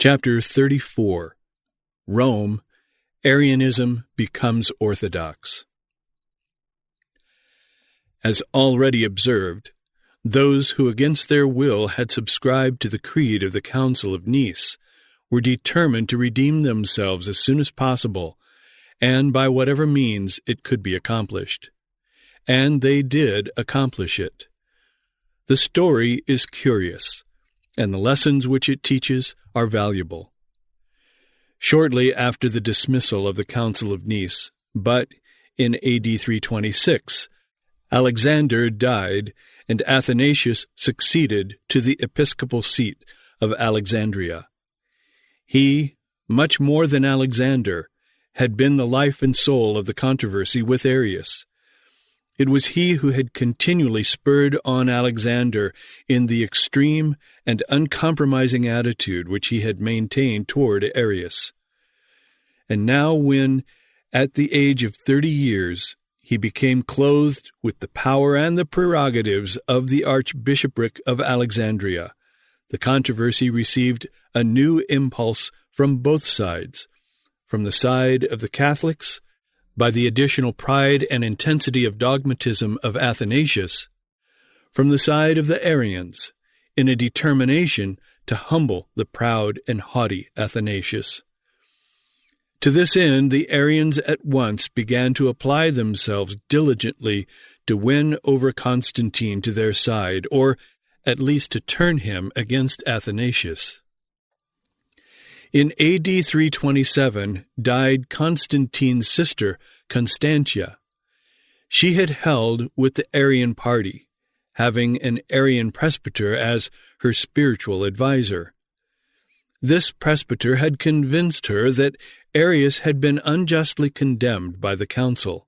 Chapter 34. Rome, Arianism becomes Orthodox. As already observed, those who against their will had subscribed to the creed of the Council of Nice were determined to redeem themselves as soon as possible, and by whatever means it could be accomplished. And they did accomplish it. The story is curious, and the lessons which it teaches are valuable. Shortly after the dismissal of the Council of Nice, but in AD 326, Alexander died, and Athanasius succeeded to the episcopal seat of Alexandria. He, much more than Alexander, had been the life and soul of the controversy with Arius. It was he who had continually spurred on Alexander in the extreme and uncompromising attitude which he had maintained toward Arius. And now when, at the age of 30 years, he became clothed with the power and the prerogatives of the Archbishopric of Alexandria, the controversy received a new impulse from both sides, from the side of the Catholics, by the additional pride and intensity of dogmatism of Athanasius, from the side of the Arians, in a determination to humble the proud and haughty Athanasius. To this end, the Arians at once began to apply themselves diligently to win over Constantine to their side, or at least to turn him against Athanasius. In AD 327 died Constantine's sister, Constantia. She had held with the Arian party, having an Arian presbyter as her spiritual adviser. This presbyter had convinced her that Arius had been unjustly condemned by the council.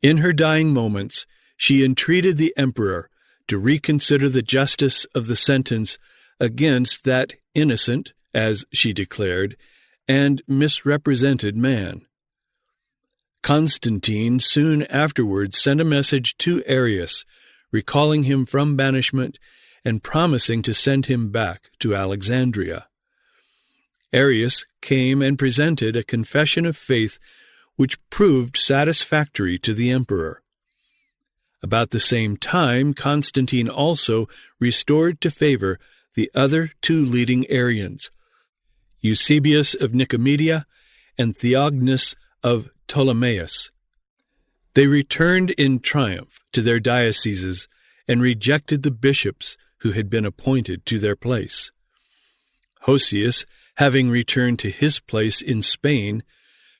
In her dying moments, she entreated the emperor to reconsider the justice of the sentence against that innocent, as she declared, and misrepresented man. Constantine soon afterwards sent a message to Arius, recalling him from banishment and promising to send him back to Alexandria. Arius came and presented a confession of faith which proved satisfactory to the emperor. About the same time, Constantine also restored to favor the other two leading Arians, Eusebius of Nicomedia and Theognis of Ptolemais. They returned in triumph to their dioceses and rejected the bishops who had been appointed to their place. Hosius, having returned to his place in Spain,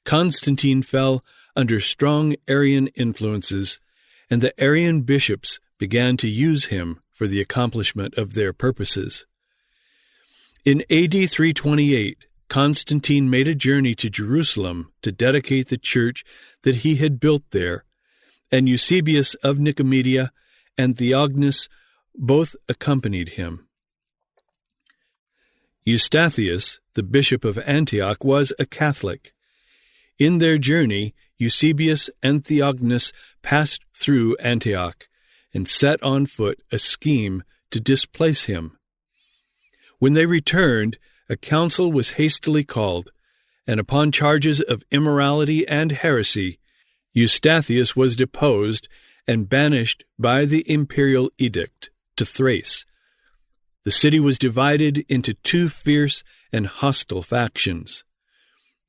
Constantine fell under strong Arian influences, and the Arian bishops began to use him for the accomplishment of their purposes. In AD 328, Constantine made a journey to Jerusalem to dedicate the church that he had built there, and Eusebius of Nicomedia and Theognis both accompanied him. Eustathius, the bishop of Antioch, was a Catholic. In their journey, Eusebius and Theognis passed through Antioch and set on foot a scheme to displace him. When they returned, a council was hastily called, and upon charges of immorality and heresy, Eustathius was deposed and banished by the imperial edict to Thrace. The city was divided into two fierce and hostile factions.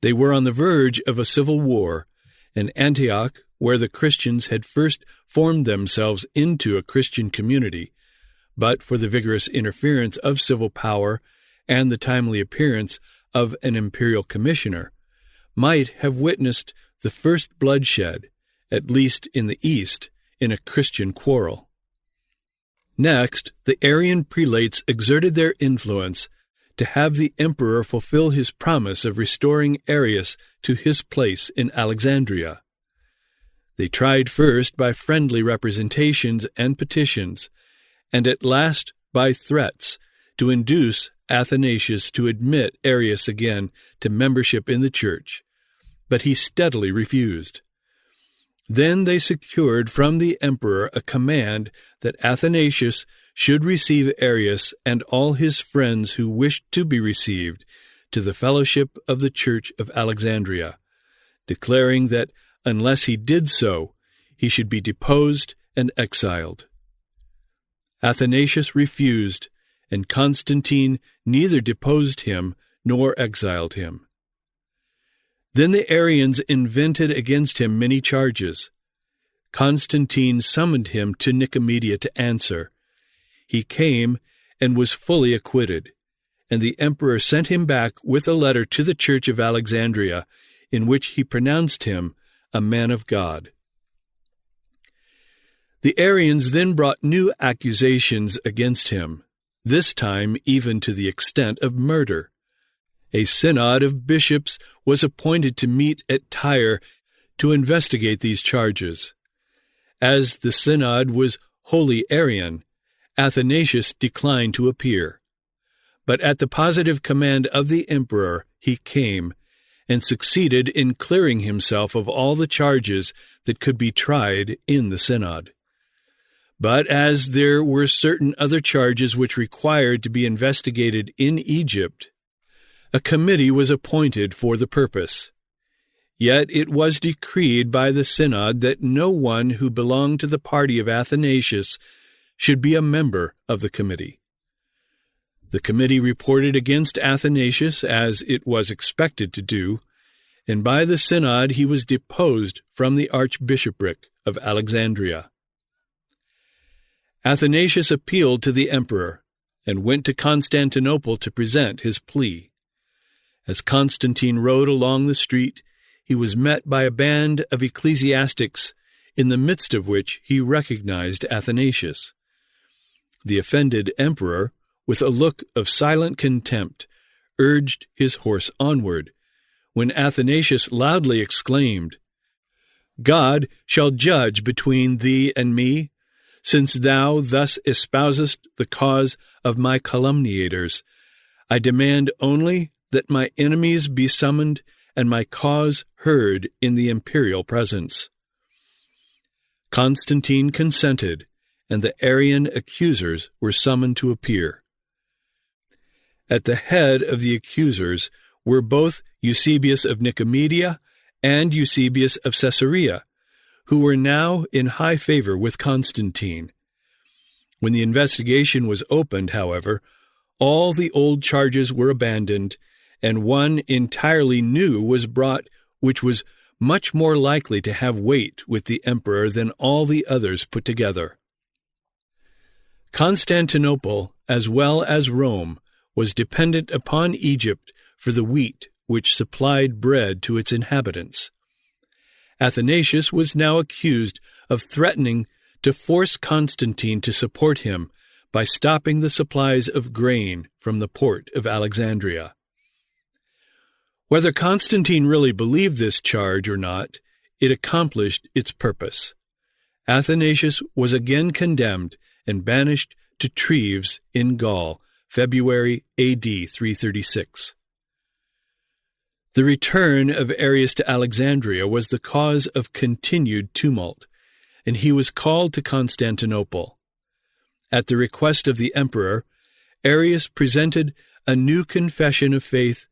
They were on the verge of a civil war, and Antioch, where the Christians had first formed themselves into a Christian community, but for the vigorous interference of civil power and the timely appearance of an imperial commissioner, might have witnessed the first bloodshed, at least in the East, in a Christian quarrel. Next, the Arian prelates exerted their influence to have the emperor fulfill his promise of restoring Arius to his place in Alexandria. They tried first by friendly representations and petitions, and at last by threats, to induce Athanasius to admit Arius again to membership in the church, but he steadily refused. Then they secured from the emperor a command that Athanasius should receive Arius and all his friends who wished to be received to the fellowship of the Church of Alexandria, declaring that unless he did so, he should be deposed and exiled. Athanasius refused, and Constantine neither deposed him nor exiled him. Then the Arians invented against him many charges. Constantine summoned him to Nicomedia to answer. He came and was fully acquitted, and the emperor sent him back with a letter to the Church of Alexandria, in which he pronounced him a man of God. The Arians then brought new accusations against him, this time even to the extent of murder. A synod of bishops was appointed to meet at Tyre to investigate these charges. As the synod was wholly Arian, Athanasius declined to appear. But at the positive command of the emperor he came, and succeeded in clearing himself of all the charges that could be tried in the synod. But as there were certain other charges which required to be investigated in Egypt, a committee was appointed for the purpose. Yet it was decreed by the synod that no one who belonged to the party of Athanasius should be a member of the committee. The committee reported against Athanasius, as it was expected to do, and by the synod he was deposed from the archbishopric of Alexandria. Athanasius appealed to the emperor, and went to Constantinople to present his plea. As Constantine rode along the street, he was met by a band of ecclesiastics, in the midst of which he recognized Athanasius. The offended emperor, with a look of silent contempt, urged his horse onward, when Athanasius loudly exclaimed, "God shall judge between thee and me, since thou thus espousest the cause of my calumniators. I demand only that my enemies be summoned and my cause heard in the imperial presence." Constantine consented, and the Arian accusers were summoned to appear. At the head of the accusers were both Eusebius of Nicomedia and Eusebius of Caesarea, who were now in high favor with Constantine. When the investigation was opened, however, all the old charges were abandoned, and one entirely new was brought, which was much more likely to have weight with the emperor than all the others put together. Constantinople, as well as Rome, was dependent upon Egypt for the wheat which supplied bread to its inhabitants. Athanasius was now accused of threatening to force Constantine to support him by stopping the supplies of grain from the port of Alexandria. Whether Constantine really believed this charge or not, it accomplished its purpose. Athanasius was again condemned and banished to Treves in Gaul, February A.D. 336. The return of Arius to Alexandria was the cause of continued tumult, and he was called to Constantinople. At the request of the emperor, Arius presented a new confession of faith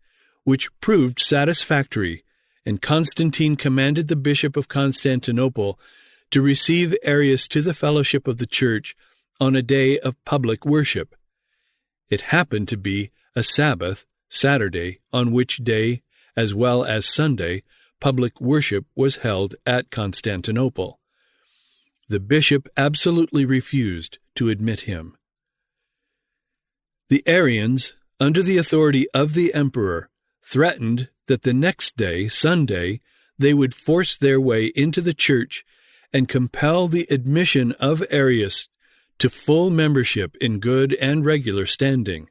which proved satisfactory, and Constantine commanded the bishop of Constantinople to receive Arius to the fellowship of the church on a day of public worship. It happened to be a Sabbath, Saturday, on which day, as well as Sunday, public worship was held at Constantinople. The bishop absolutely refused to admit him. The Arians, under the authority of the emperor, threatened that the next day, Sunday, they would force their way into the church and compel the admission of Arius to full membership in good and regular standing.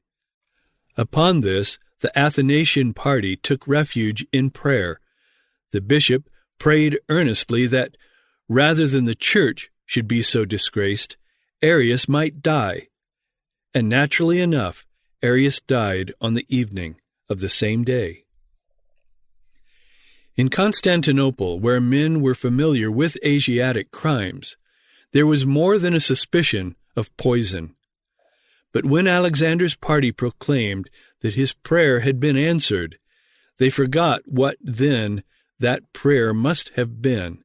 Upon this, the Athanasian party took refuge in prayer. The bishop prayed earnestly that, rather than the church should be so disgraced, Arius might die. And naturally enough, Arius died on the evening of the same day. In Constantinople, where men were familiar with Asiatic crimes, there was more than a suspicion of poison. But when Alexander's party proclaimed that his prayer had been answered, they forgot what then that prayer must have been,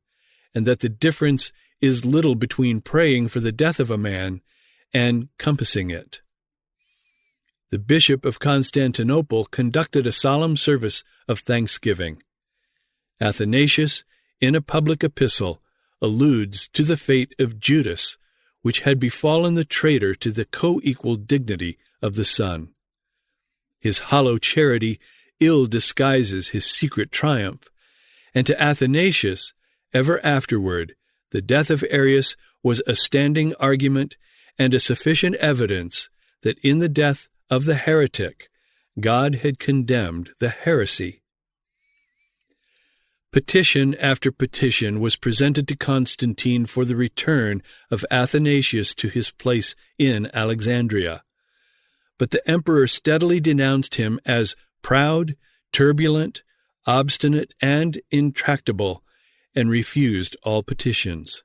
and that the difference is little between praying for the death of a man and compassing it. The Bishop of Constantinople conducted a solemn service of thanksgiving. Athanasius, in a public epistle, alludes to the fate of Judas, which had befallen the traitor to the co-equal dignity of the Son. His hollow charity ill disguises his secret triumph, and to Athanasius, ever afterward, the death of Arius was a standing argument and a sufficient evidence that in the death of the heretic, God had condemned the heresy. Petition after petition was presented to Constantine for the return of Athanasius to his place in Alexandria. But the emperor steadily denounced him as proud, turbulent, obstinate, and intractable, and refused all petitions.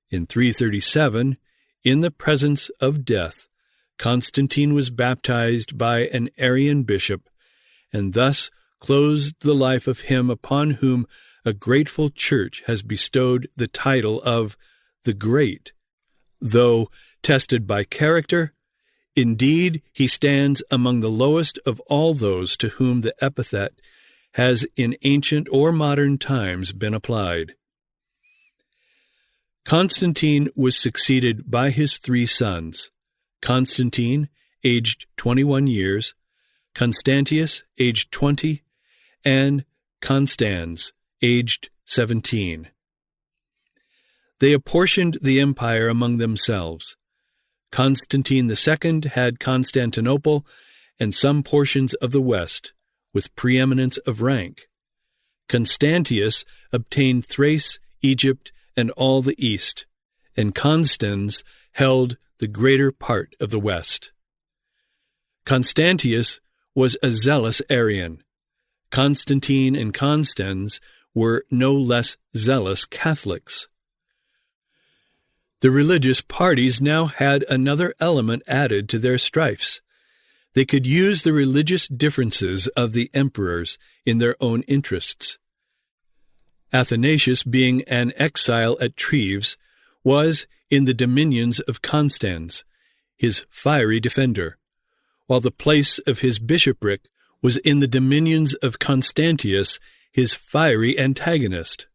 In 337, in the presence of death, Constantine was baptized by an Arian bishop, and thus closed the life of him upon whom a grateful church has bestowed the title of the Great, though tested by character. Indeed, he stands among the lowest of all those to whom the epithet has in ancient or modern times been applied. Constantine was succeeded by his 3 sons, Constantine, aged 21 years, Constantius, aged 20, and Constans, aged 17. They apportioned the empire among themselves. Constantine II had Constantinople and some portions of the west, with preeminence of rank. Constantius obtained Thrace, Egypt, and all the east, and Constans held the greater part of the west. Constantius was a zealous Arian. Constantine and Constans were no less zealous Catholics. The religious parties now had another element added to their strifes. They could use the religious differences of the emperors in their own interests. Athanasius, being an exile at Treves, was in the dominions of Constans, his fiery defender, while the place of his bishopric was in the dominions of Constantius, his fiery antagonist.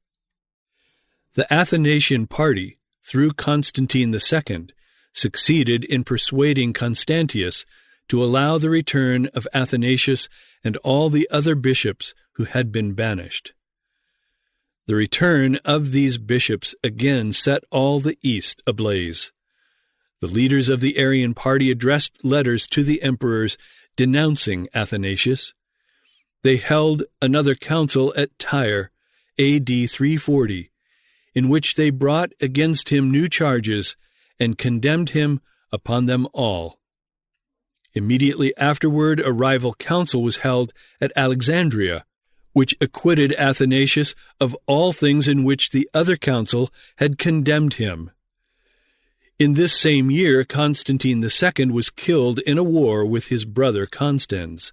The Athanasian party, through Constantine II, succeeded in persuading Constantius to allow the return of Athanasius and all the other bishops who had been banished. The return of these bishops again set all the East ablaze. The leaders of the Arian party addressed letters to the emperors denouncing Athanasius. They held another council at Tyre, A.D. 340, in which they brought against him new charges and condemned him upon them all. Immediately afterward, a rival council was held at Alexandria, which acquitted Athanasius of all things in which the other council had condemned him. In this same year, Constantine II was killed in a war with his brother Constans.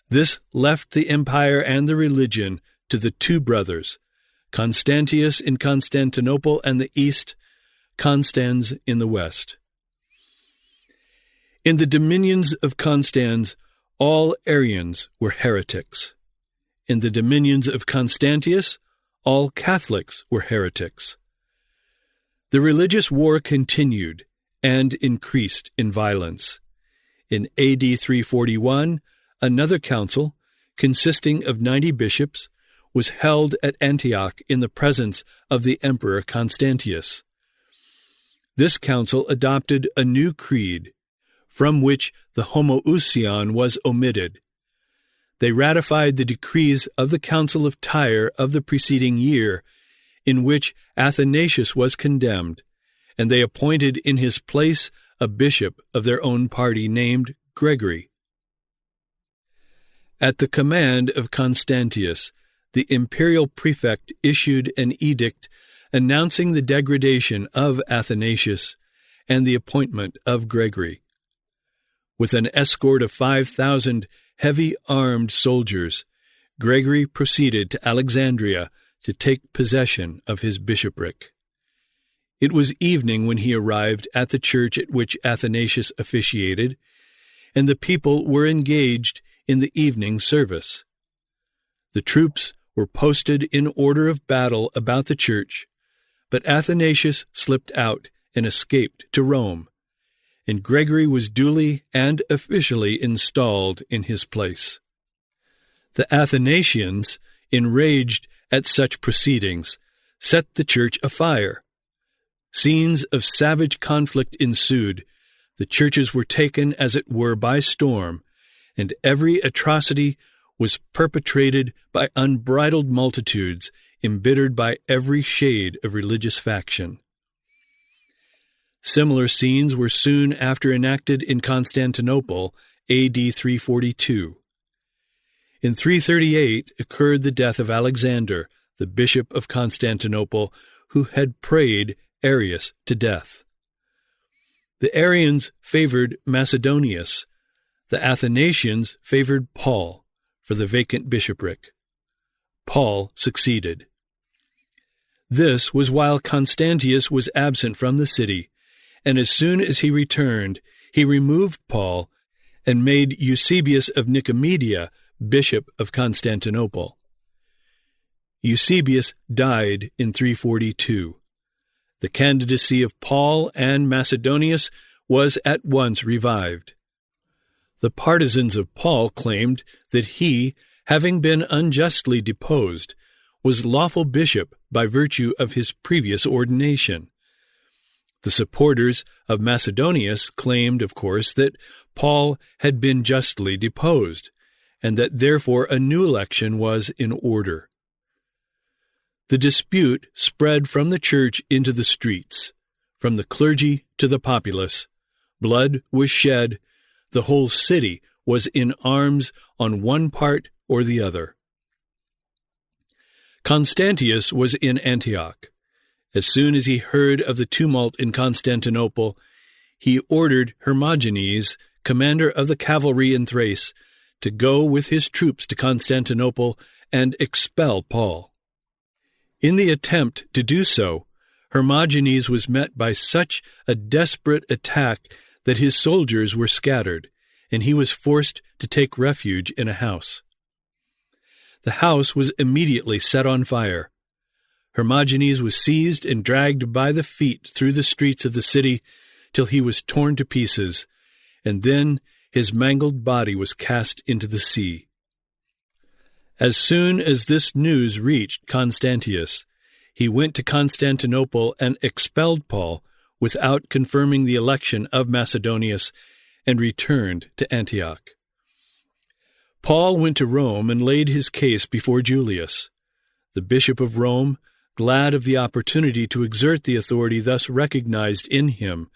This left the empire and the religion to the 2 brothers, Constantius in Constantinople and the east, Constans in the west. In the dominions of Constans, all Arians were heretics. In the dominions of Constantius, all Catholics were heretics. The religious war continued and increased in violence. In A.D. 341, another council, consisting of 90 bishops, was held at Antioch in the presence of the Emperor Constantius. This council adopted a new creed, from which the homoousion was omitted. They ratified the decrees of the Council of Tyre of the preceding year, in which Athanasius was condemned, and they appointed in his place a bishop of their own party named Gregory. At the command of Constantius, the imperial prefect issued an edict announcing the degradation of Athanasius and the appointment of Gregory. With an escort of 5,000 heavy armed soldiers, Gregory proceeded to Alexandria to take possession of his bishopric. It was evening when he arrived at the church at which Athanasius officiated, and the people were engaged in the evening service. The troops were posted in order of battle about the church, but Athanasius slipped out and escaped to Rome, and Gregory was duly and officially installed in his place. The Athanasians, enraged at such proceedings, set the church afire. Scenes of savage conflict ensued. The churches were taken, as it were, by storm, and every atrocity was perpetrated by unbridled multitudes, embittered by every shade of religious faction. Similar scenes were soon after enacted in Constantinople, A.D. 342. In 338 occurred the death of Alexander, the bishop of Constantinople, who had prayed Arius to death. The Arians favored Macedonius. The Athanasians favored Paul for the vacant bishopric. Paul succeeded. This was while Constantius was absent from the city, and as soon as he returned, he removed Paul and made Eusebius of Nicomedia bishop of Constantinople. Eusebius died in 342. The candidacy of Paul and Macedonius was at once revived. The partisans of Paul claimed that he, having been unjustly deposed, was lawful bishop by virtue of his previous ordination. The supporters of Macedonius claimed, of course, that Paul had been justly deposed, and that therefore a new election was in order. The dispute spread from the church into the streets, from the clergy to the populace. Blood was shed. The whole city was in arms on one part or the other. Constantius was in Antioch. As soon as he heard of the tumult in Constantinople, he ordered Hermogenes, commander of the cavalry in Thrace, to go with his troops to Constantinople and expel Paul. In the attempt to do so, Hermogenes was met by such a desperate attack that his soldiers were scattered, and he was forced to take refuge in a house. The house was immediately set on fire. Hermogenes was seized and dragged by the feet through the streets of the city till he was torn to pieces, and then his mangled body was cast into the sea. As soon as this news reached Constantius, he went to Constantinople and expelled Paul without confirming the election of Macedonius, and returned to Antioch. Paul went to Rome and laid his case before Julius. The bishop of Rome, glad of the opportunity to exert the authority thus recognized in him,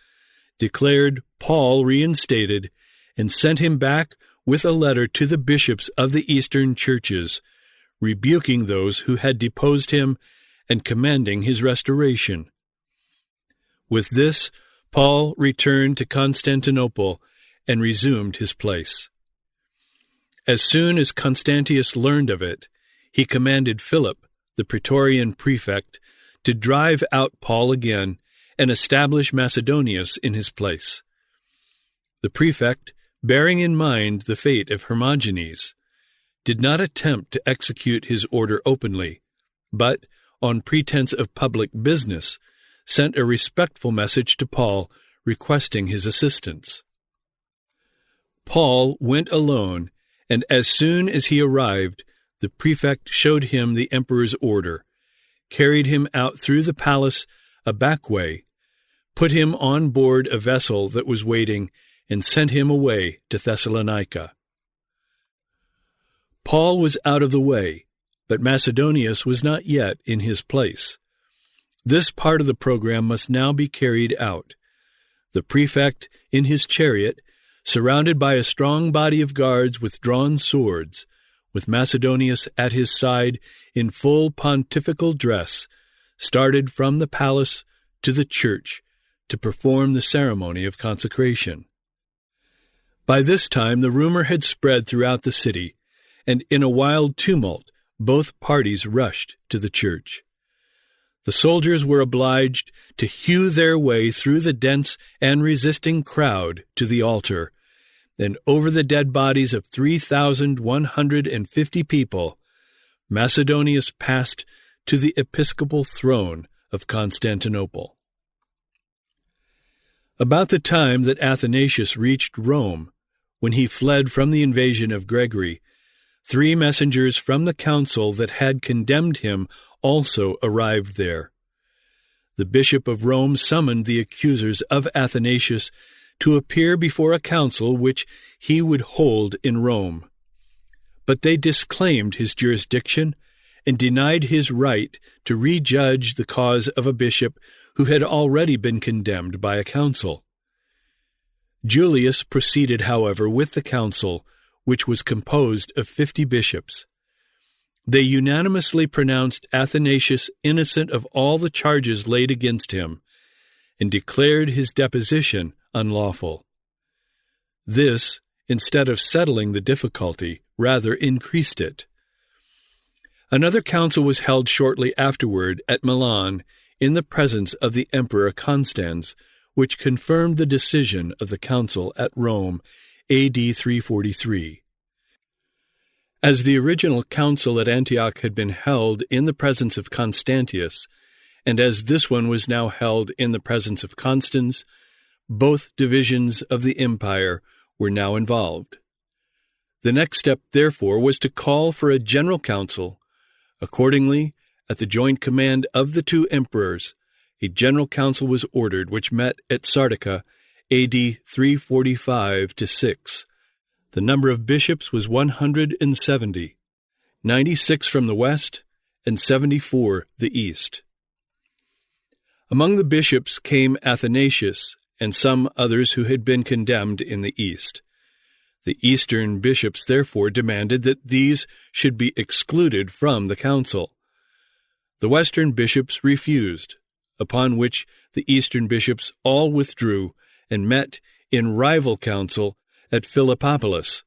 declared Paul reinstated and sent him back with a letter to the bishops of the Eastern churches, rebuking those who had deposed him and commanding his restoration. With this, Paul returned to Constantinople and resumed his place. As soon as Constantius learned of it, he commanded Philip, the Praetorian prefect, to drive out Paul again and establish Macedonius in his place. The prefect, bearing in mind the fate of Hermogenes, did not attempt to execute his order openly, but, on pretense of public business, sent a respectful message to Paul requesting his assistance. Paul went alone, and as soon as he arrived, the prefect showed him the emperor's order, carried him out through the palace a back way, put him on board a vessel that was waiting, and sent him away to Thessalonica. Paul was out of the way, but Macedonius was not yet in his place. This part of the program must now be carried out. The prefect, in his chariot, surrounded by a strong body of guards with drawn swords, with Macedonius at his side in full pontifical dress, started from the palace to the church to perform the ceremony of consecration. By this time the rumor had spread throughout the city, and in a wild tumult both parties rushed to the church. The soldiers were obliged to hew their way through the dense and resisting crowd to the altar, and over the dead bodies of 3,150 people, Macedonius passed to the episcopal throne of Constantinople. About the time that Athanasius reached Rome, when he fled from the invasion of Gregory, 3 messengers from the council that had condemned him also arrived there. The bishop of Rome summoned the accusers of Athanasius to appear before a council which he would hold in Rome. But they disclaimed his jurisdiction and denied his right to rejudge the cause of a bishop who had already been condemned by a council. Julius proceeded, however, with the council, which was composed of 50 bishops. They unanimously pronounced Athanasius innocent of all the charges laid against him, and declared his deposition unlawful. This, instead of settling the difficulty, rather increased it. Another council was held shortly afterward at Milan in the presence of the Emperor Constans, which confirmed the decision of the council at Rome, A.D. 343. As the original council at Antioch had been held in the presence of Constantius, and as this one was now held in the presence of Constans, both divisions of the empire were now involved. The next step, therefore, was to call for a general council. Accordingly, at the joint command of the 2 emperors, a general council was ordered, which met at Sardica, A.D. 345-6. The number of bishops was 170, 96 from the west and 74 the east. Among the bishops came Athanasius and some others who had been condemned in the east. The eastern bishops therefore demanded that these should be excluded from the council. The western bishops refused, upon which the eastern bishops all withdrew and met in rival council at Philippopolis.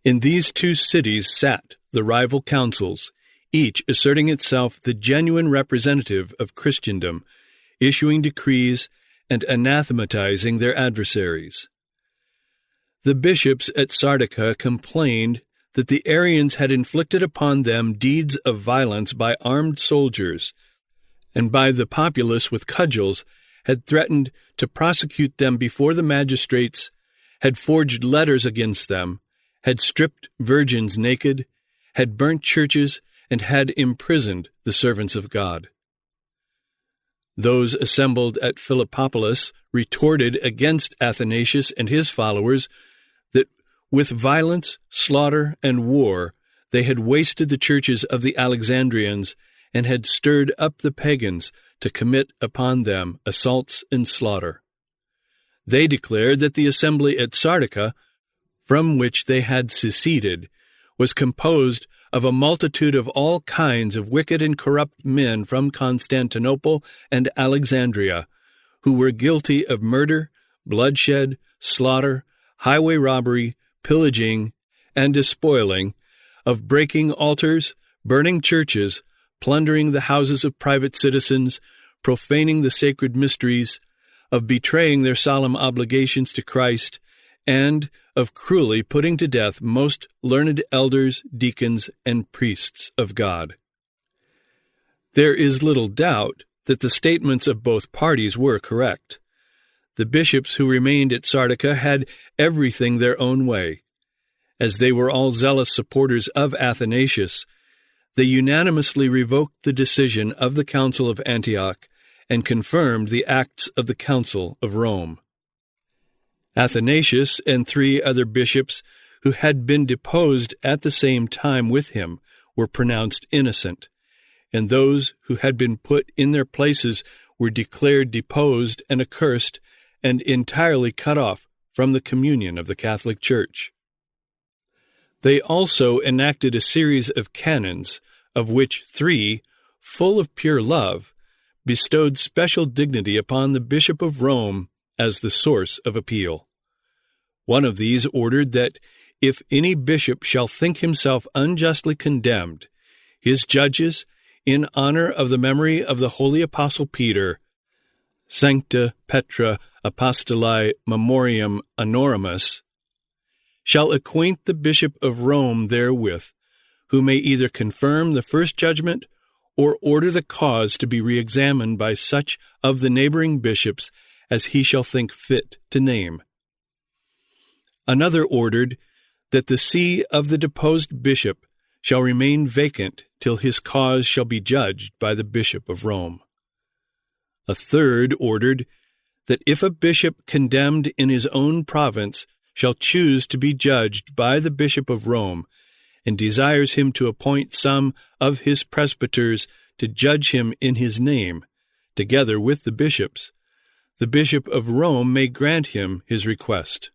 In these 2 cities sat the rival councils, each asserting itself the genuine representative of Christendom, issuing decrees and anathematizing their adversaries. The bishops at Sardica complained that the Arians had inflicted upon them deeds of violence by armed soldiers, and by the populace with cudgels had threatened to prosecute them before the magistrates, had forged letters against them, had stripped virgins naked, had burnt churches, and had imprisoned the servants of God. Those assembled at Philippopolis retorted against Athanasius and his followers that with violence, slaughter, and war they had wasted the churches of the Alexandrians and had stirred up the pagans to commit upon them assaults and slaughter. They declared that the assembly at Sardica, from which they had seceded, was composed of a multitude of all kinds of wicked and corrupt men from Constantinople and Alexandria, who were guilty of murder, bloodshed, slaughter, highway robbery, pillaging, and despoiling, of breaking altars, burning churches, plundering the houses of private citizens, profaning the sacred mysteries, of betraying their solemn obligations to Christ, and of cruelly putting to death most learned elders, deacons, and priests of God. There is little doubt that the statements of both parties were correct. The bishops who remained at Sardica had everything their own way. As they were all zealous supporters of Athanasius, they unanimously revoked the decision of the Council of Antioch and confirmed the acts of the Council of Rome. Athanasius and 3 other bishops who had been deposed at the same time with him were pronounced innocent, and those who had been put in their places were declared deposed and accursed and entirely cut off from the communion of the Catholic Church. They also enacted a series of canons, of which 3, full of pure love, bestowed special dignity upon the Bishop of Rome as the source of appeal. One of these ordered that if any bishop shall think himself unjustly condemned, his judges, in honor of the memory of the holy apostle Peter, Sancta Petra Apostoli Memoriam Honorimus, shall acquaint the Bishop of Rome therewith, who may either confirm the first judgment or order the cause to be re-examined by such of the neighboring bishops as he shall think fit to name. Another ordered that the see of the deposed bishop shall remain vacant till his cause shall be judged by the Bishop of Rome. A third ordered that if a bishop condemned in his own province shall choose to be judged by the Bishop of Rome, and desires him to appoint some of his presbyters to judge him in his name, together with the bishops, the Bishop of Rome may grant him his request.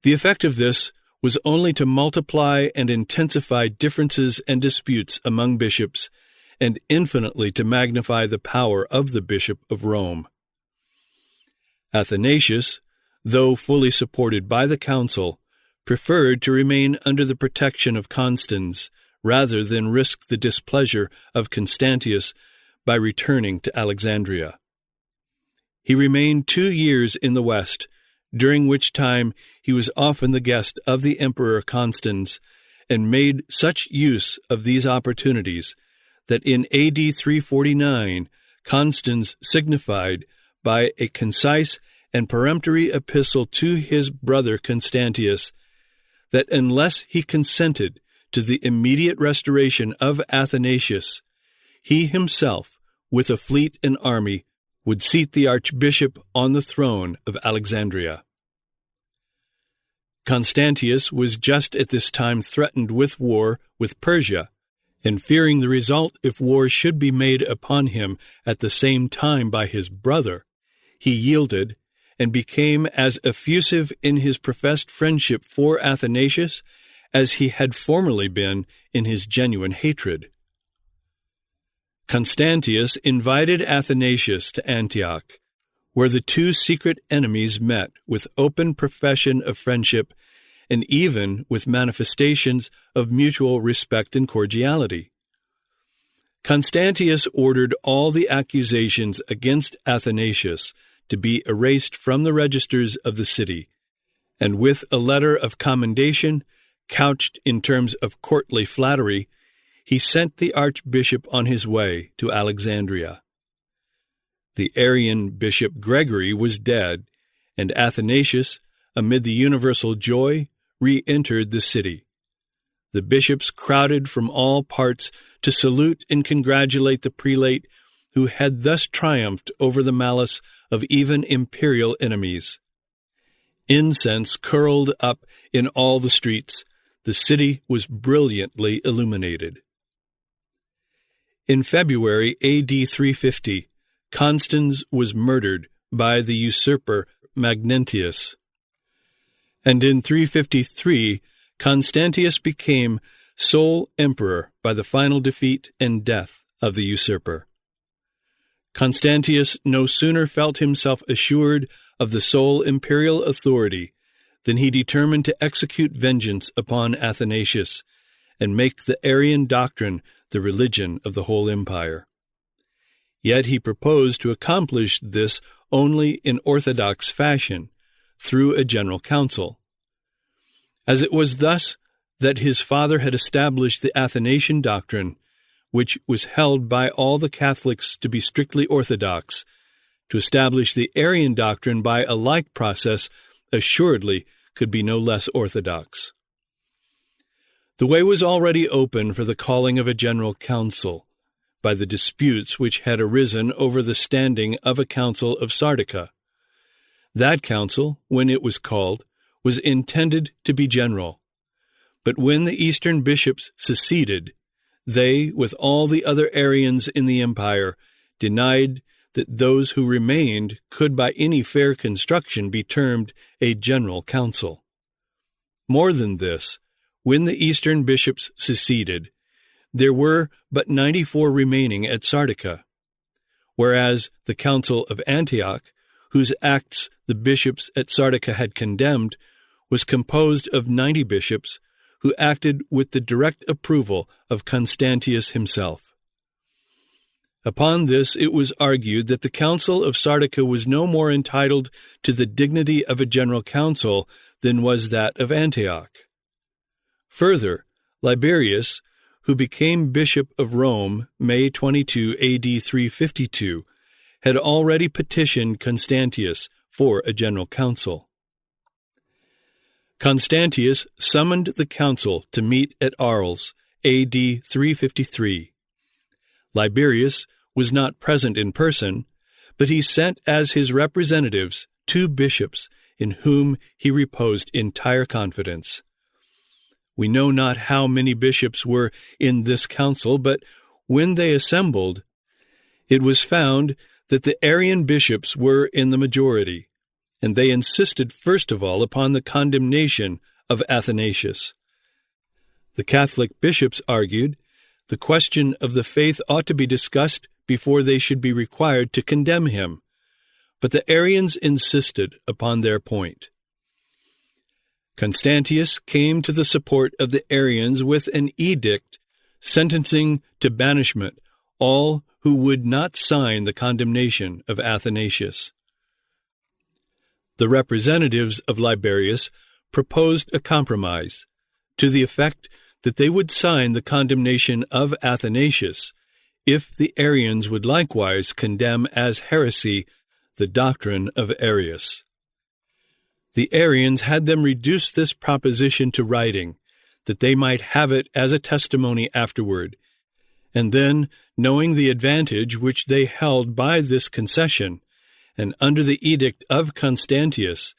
The effect of this was only to multiply and intensify differences and disputes among bishops, and infinitely to magnify the power of the Bishop of Rome. Athanasius, though fully supported by the council, preferred to remain under the protection of Constans rather than risk the displeasure of Constantius by returning to Alexandria. He remained 2 years in the West, during which time he was often the guest of the Emperor Constans, and made such use of these opportunities that in A.D. 349 Constans signified by a concise and peremptory epistle to his brother Constantius that unless he consented to the immediate restoration of Athanasius, he himself, with a fleet and army, would seat the archbishop on the throne of Alexandria. Constantius was just at this time threatened with war with Persia, and fearing the result if war should be made upon him at the same time by his brother, he yielded and became as effusive in his professed friendship for Athanasius as he had formerly been in his genuine hatred. Constantius invited Athanasius to Antioch, where the two secret enemies met with open profession of friendship and even with manifestations of mutual respect and cordiality. Constantius ordered all the accusations against Athanasius to be erased from the registers of the city, and with a letter of commendation, couched in terms of courtly flattery, he sent the archbishop on his way to Alexandria. The Arian bishop Gregory was dead, and Athanasius, amid the universal joy, re-entered the city. The bishops crowded from all parts to salute and congratulate the prelate who had thus triumphed over the malice of even imperial enemies. Incense curled up in all the streets. The city was brilliantly illuminated. In February A.D. 350, Constans was murdered by the usurper Magnentius, and in 353 Constantius became sole emperor by the final defeat and death of the usurper. Constantius no sooner felt himself assured of the sole imperial authority than he determined to execute vengeance upon Athanasius and make the Arian doctrine the religion of the whole empire. Yet he proposed to accomplish this only in orthodox fashion, through a general council. As it was thus that his father had established the Athanasian doctrine, which was held by all the Catholics to be strictly orthodox, to establish the Arian doctrine by a like process assuredly could be no less orthodox. The way was already open for the calling of a general council, by the disputes which had arisen over the standing of a council of Sardica. That council, when it was called, was intended to be general. But when the Eastern bishops seceded, they, with all the other Arians in the empire, denied that those who remained could by any fair construction be termed a general council. More than this, when the Eastern bishops seceded, there were but 94 remaining at Sardica, whereas the Council of Antioch, whose acts the bishops at Sardica had condemned, was composed of 90 bishops who acted with the direct approval of Constantius himself. Upon this, it was argued that the Council of Sardica was no more entitled to the dignity of a general council than was that of Antioch. Further, Liberius, who became Bishop of Rome May 22 AD 352, had already petitioned Constantius for a general council. Constantius summoned the council to meet at Arles, AD 353. Liberius was not present in person, but he sent as his representatives 2 bishops in whom he reposed entire confidence. We know not how many bishops were in this council, but when they assembled, it was found that the Arian bishops were in the majority, and they insisted first of all upon the condemnation of Athanasius. The Catholic bishops argued the question of the faith ought to be discussed before they should be required to condemn him, but the Arians insisted upon their point. Constantius came to the support of the Arians with an edict sentencing to banishment all who would not sign the condemnation of Athanasius. The representatives of Liberius proposed a compromise to the effect that they would sign the condemnation of Athanasius if the Arians would likewise condemn as heresy the doctrine of Arius. The Arians had them reduce this proposition to writing, that they might have it as a testimony afterward, and then, knowing the advantage which they held by this concession, and under the edict of Constantius,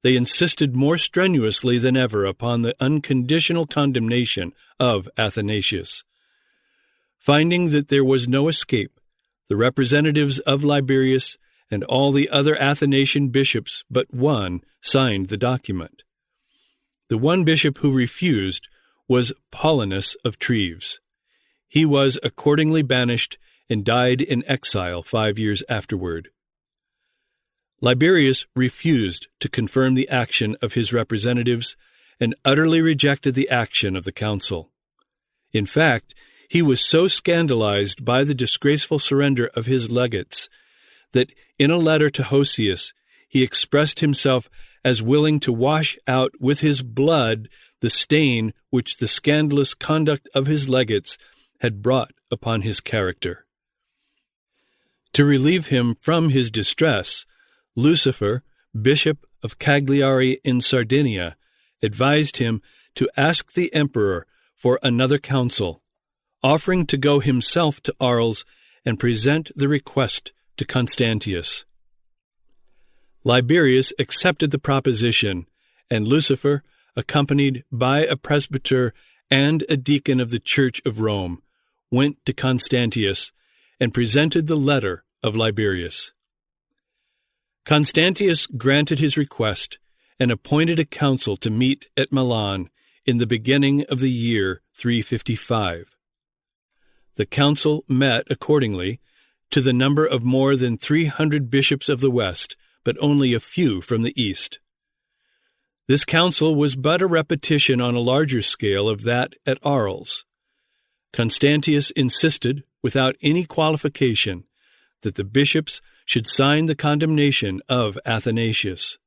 they insisted more strenuously than ever upon the unconditional condemnation of Athanasius. Finding that there was no escape, the representatives of Liberius and all the other Athanasian bishops but one signed the document. The one bishop who refused was Paulinus of Treves. He was accordingly banished and died in exile 5 years afterward. Liberius refused to confirm the action of his representatives and utterly rejected the action of the council. In fact, he was so scandalized by the disgraceful surrender of his legates that in a letter to Hosius he expressed himself as willing to wash out with his blood the stain which the scandalous conduct of his legates had brought upon his character. To relieve him from his distress, Lucifer, bishop of Cagliari in Sardinia, advised him to ask the emperor for another council, offering to go himself to Arles and present the request to Constantius. Liberius accepted the proposition, and Lucifer, accompanied by a presbyter and a deacon of the Church of Rome, went to Constantius and presented the letter of Liberius. Constantius granted his request and appointed a council to meet at Milan in the beginning of the year 355. The council met accordingly to the number of more than 300 bishops of the West, but only a few from the East. This council was but a repetition on a larger scale of that at Arles. Constantius insisted, without any qualification, that the bishops should sign the condemnation of Athanasius.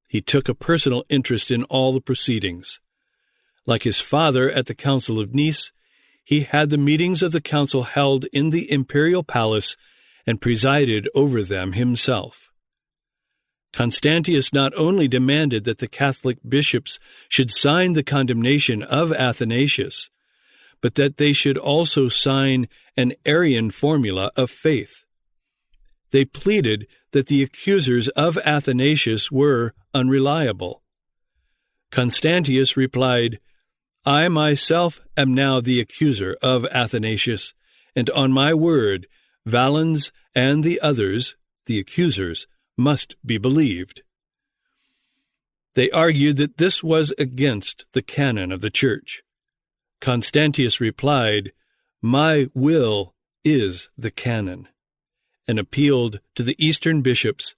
He took a personal interest in all the proceedings. Like his father at the Council of Nice, he had the meetings of the council held in the imperial palace and presided over them himself. Constantius not only demanded that the Catholic bishops should sign the condemnation of Athanasius, but that they should also sign an Arian formula of faith. They pleaded that the accusers of Athanasius were unreliable. Constantius replied, "I myself am now the accuser of Athanasius, and on my word, Valens and the others, the accusers, must be believed." They argued that this was against the canon of the Church. Constantius replied, "My will is the canon," and appealed to the Eastern bishops,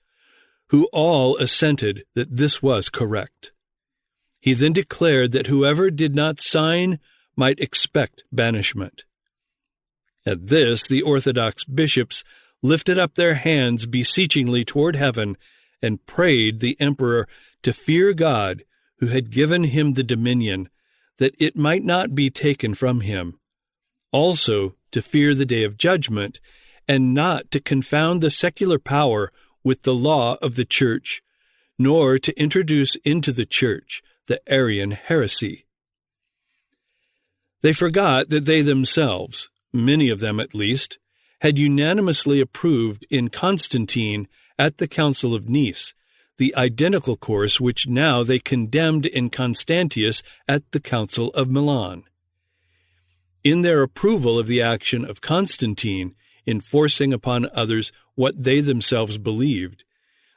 who all assented that this was correct. He then declared that whoever did not sign might expect banishment. At this, the Orthodox bishops lifted up their hands beseechingly toward heaven and prayed the emperor to fear God, who had given him the dominion, that it might not be taken from him. Also to fear the day of judgment, and not to confound the secular power with the law of the Church, nor to introduce into the Church the Arian heresy. They forgot that they themselves, many of them at least, had unanimously approved in Constantine at the Council of Nice the identical course which now they condemned in Constantius at the Council of Milan. In their approval of the action of Constantine in forcing upon others what they themselves believed,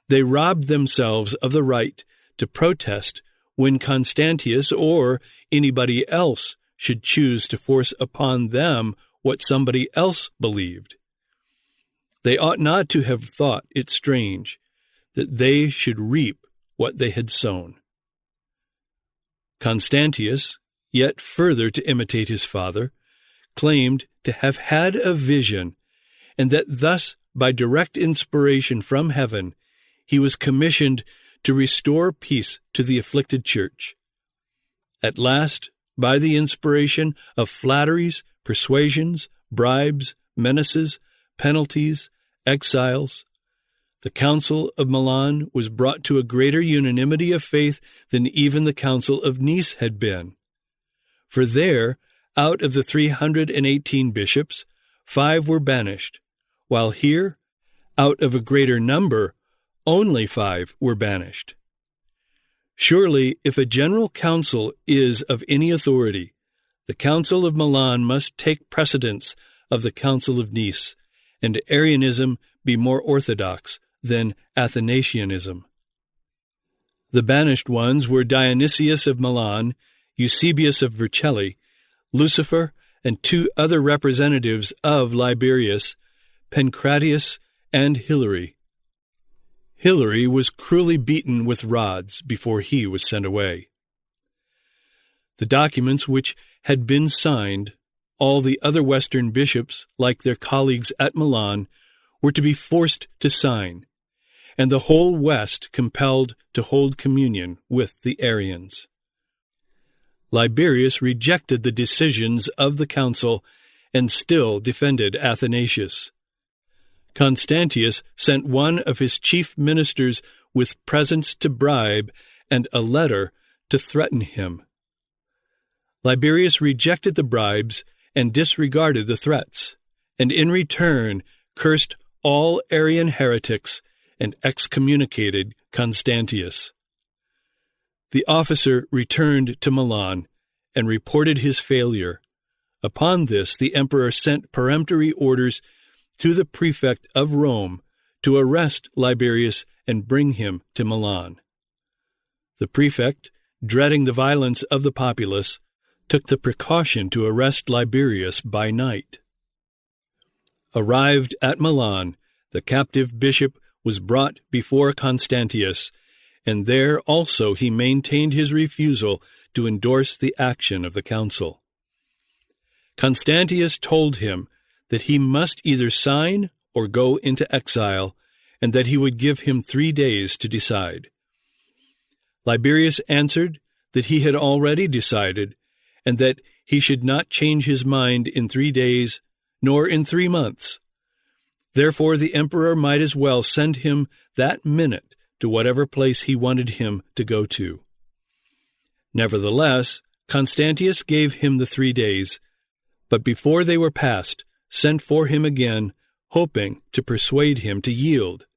they robbed themselves of the right to protest when Constantius or anybody else should choose to force upon them what somebody else believed. They ought not to have thought it strange that they should reap what they had sown. Constantius, yet further to imitate his father, claimed to have had a vision, and that thus, by direct inspiration from heaven, he was commissioned to restore peace to the afflicted church. At last, by the inspiration of flatteries, persuasions, bribes, menaces, penalties, exiles, the Council of Milan was brought to a greater unanimity of faith than even the Council of Nice had been. For there, out of the 318 bishops, 5 were banished, while here, out of a greater number, only 5 were banished. Surely, if a general council is of any authority, the Council of Milan must take precedence of the Council of Nice, and Arianism be more orthodox than Athanasianism. The banished ones were Dionysius of Milan, Eusebius of Vercelli, Lucifer, and 2 other representatives of Liberius, Pancratius and Hilary. Hilary was cruelly beaten with rods before he was sent away. The documents which had been signed, all the other Western bishops, like their colleagues at Milan, were to be forced to sign, and the whole West compelled to hold communion with the Arians. Liberius rejected the decisions of the council and still defended Athanasius. Constantius sent one of his chief ministers with presents to bribe and a letter to threaten him. Liberius rejected the bribes and disregarded the threats, and in return cursed all Arian heretics and excommunicated Constantius. The officer returned to Milan and reported his failure. Upon this, the emperor sent peremptory orders to the prefect of Rome to arrest Liberius and bring him to Milan. The prefect, dreading the violence of the populace, took the precaution to arrest Liberius by night. Arrived at Milan, the captive bishop was brought before Constantius, and there also he maintained his refusal to endorse the action of the council. Constantius told him that he must either sign or go into exile, and that he would give him 3 days to decide. Liberius answered that he had already decided, and that he should not change his mind in 3 days, nor in 3 months. Therefore the emperor might as well send him that minute to whatever place he wanted him to go to. Nevertheless, Constantius gave him the 3 days, but before they were passed, sent for him again, hoping to persuade him to yield.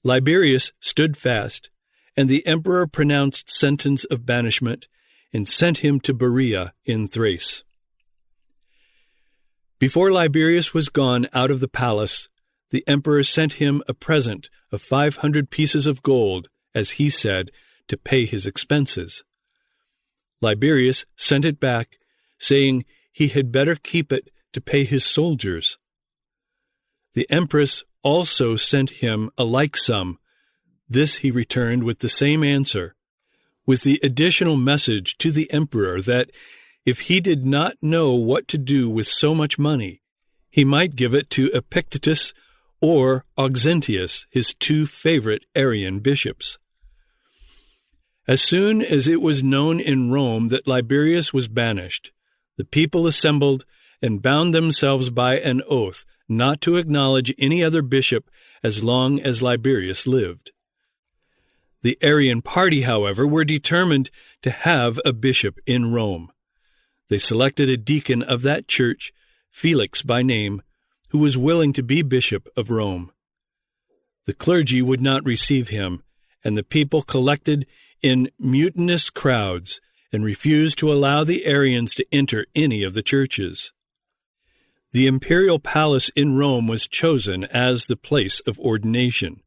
Liberius stood fast, and the emperor pronounced sentence of banishment and sent him to Berea in Thrace. Before Liberius was gone out of the palace, the emperor sent him a present of 500 pieces of gold, as he said, to pay his expenses. Liberius sent it back, saying he had better keep it to pay his soldiers. The empress also sent him a like sum. This he returned with the same answer, with the additional message to the emperor that if he did not know what to do with so much money, he might give it to Epictetus or Auxentius, his two favorite Arian bishops. As soon as it was known in Rome that Liberius was banished, the people assembled and bound themselves by an oath not to acknowledge any other bishop as long as Liberius lived. The Arian party, however, were determined to have a bishop in Rome. They selected a deacon of that church, Felix by name, who was willing to be bishop of Rome. The clergy would not receive him, and the people collected in mutinous crowds and refused to allow the Arians to enter any of the churches. The imperial palace in Rome was chosen as the place of ordination.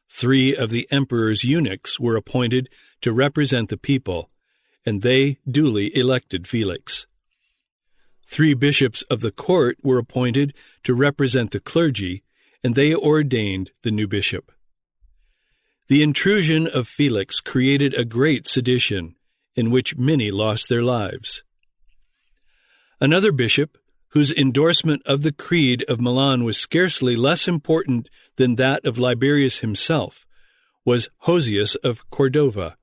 3 of the emperor's eunuchs were appointed to represent the people, and they duly elected Felix. 3 bishops of the court were appointed to represent the clergy, and they ordained the new bishop. The intrusion of Felix created a great sedition, in which many lost their lives. Another bishop, whose endorsement of the Creed of Milan was scarcely less important than that of Liberius himself, was Hosius of Cordova,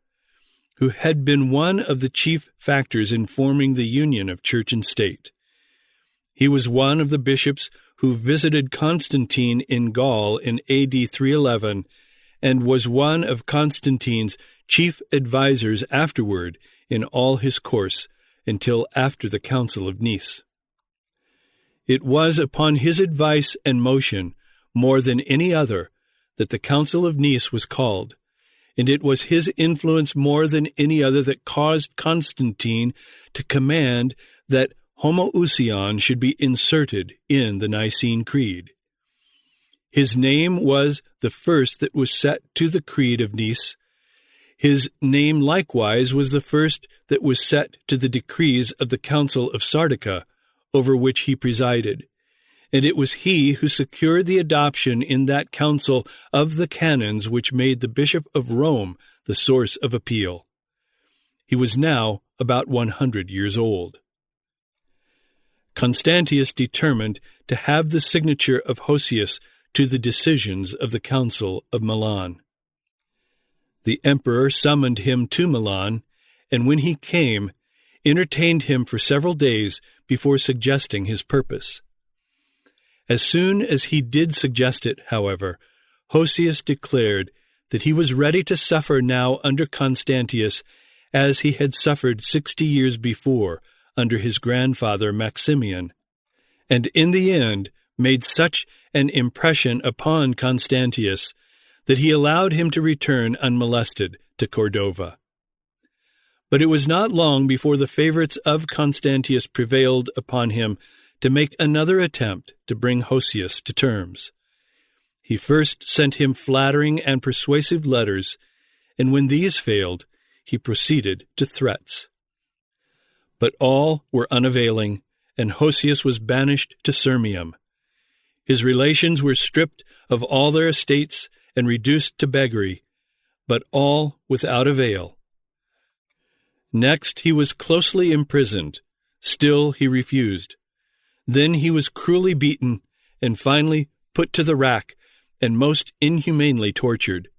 who had been one of the chief factors in forming the union of church and state. He was one of the bishops who visited Constantine in Gaul in AD 311 and was one of Constantine's chief advisers afterward in all his course until after the Council of Nice. It was upon his advice and motion, more than any other, that the Council of Nice was called, and it was his influence more than any other that caused Constantine to command that homoousion should be inserted in the Nicene Creed. His name was the first that was set to the Creed of Nice. His name likewise was the first that was set to the decrees of the Council of Sardica, over which he presided, and it was he who secured the adoption in that council of the canons which made the Bishop of Rome the source of appeal. He was now about 100 years old. Constantius determined to have the signature of Hosius to the decisions of the Council of Milan. The emperor summoned him to Milan, and when he came, entertained him for several days before suggesting his purpose. As soon as he did suggest it, however, Hosius declared that he was ready to suffer now under Constantius as he had suffered 60 years before under his grandfather Maximian, and in the end made such an impression upon Constantius that he allowed him to return unmolested to Cordova. But it was not long before the favorites of Constantius prevailed upon him to make another attempt to bring Hosius to terms. He first sent him flattering and persuasive letters, and when these failed, he proceeded to threats. But all were unavailing, and Hosius was banished to Sirmium. His relations were stripped of all their estates and reduced to beggary, but all without avail. Next he was closely imprisoned. Still he refused. Then he was cruelly beaten, and finally put to the rack, and most inhumanly tortured.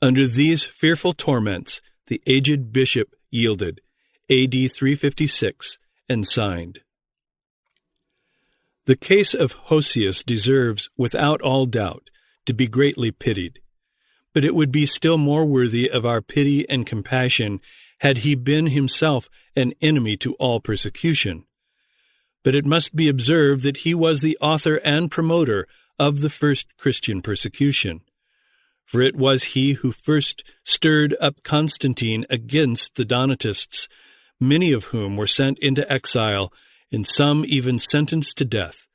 Under these fearful torments, the aged bishop yielded, AD 356, and signed. The case of Hosius deserves, without all doubt, to be greatly pitied, but it would be still more worthy of our pity and compassion had he been himself an enemy to all persecution. But it must be observed that he was the author and promoter of the first Christian persecution, for it was he who first stirred up Constantine against the Donatists, many of whom were sent into exile, and some even sentenced to death,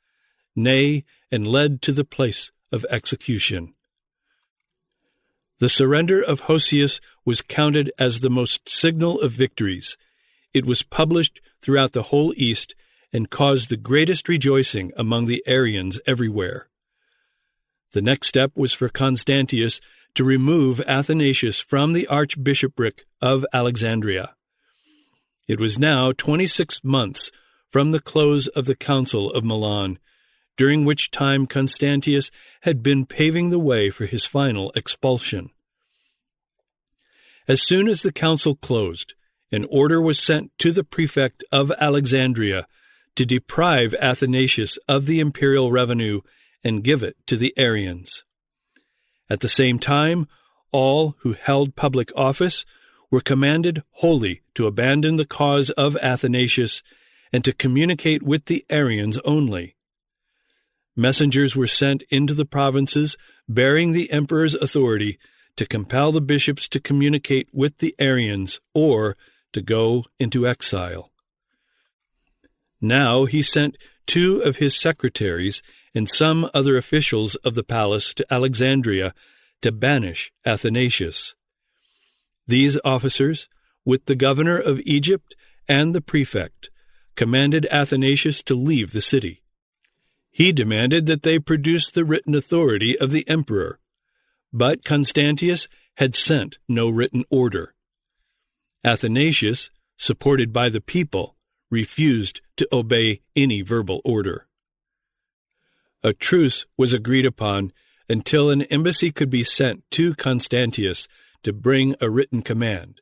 nay, and led to the place of execution. The surrender of Hosius was counted as the most signal of victories. It was published throughout the whole East, and caused the greatest rejoicing among the Arians everywhere. The next step was for Constantius to remove Athanasius from the archbishopric of Alexandria. It was now 26 months from the close of the Council of Milan, during which time Constantius had been paving the way for his final expulsion. As soon as the council closed, an order was sent to the prefect of Alexandria to deprive Athanasius of the imperial revenue and give it to the Arians. At the same time, all who held public office were commanded wholly to abandon the cause of Athanasius and to communicate with the Arians only. Messengers were sent into the provinces bearing the emperor's authority to compel the bishops to communicate with the Arians or to go into exile. Now he sent 2 of his secretaries and some other officials of the palace to Alexandria to banish Athanasius. These officers, with the governor of Egypt and the prefect, commanded Athanasius to leave the city. He demanded that they produce the written authority of the emperor, but Constantius had sent no written order. Athanasius, supported by the people, refused to obey any verbal order. A truce was agreed upon until an embassy could be sent to Constantius to bring a written command,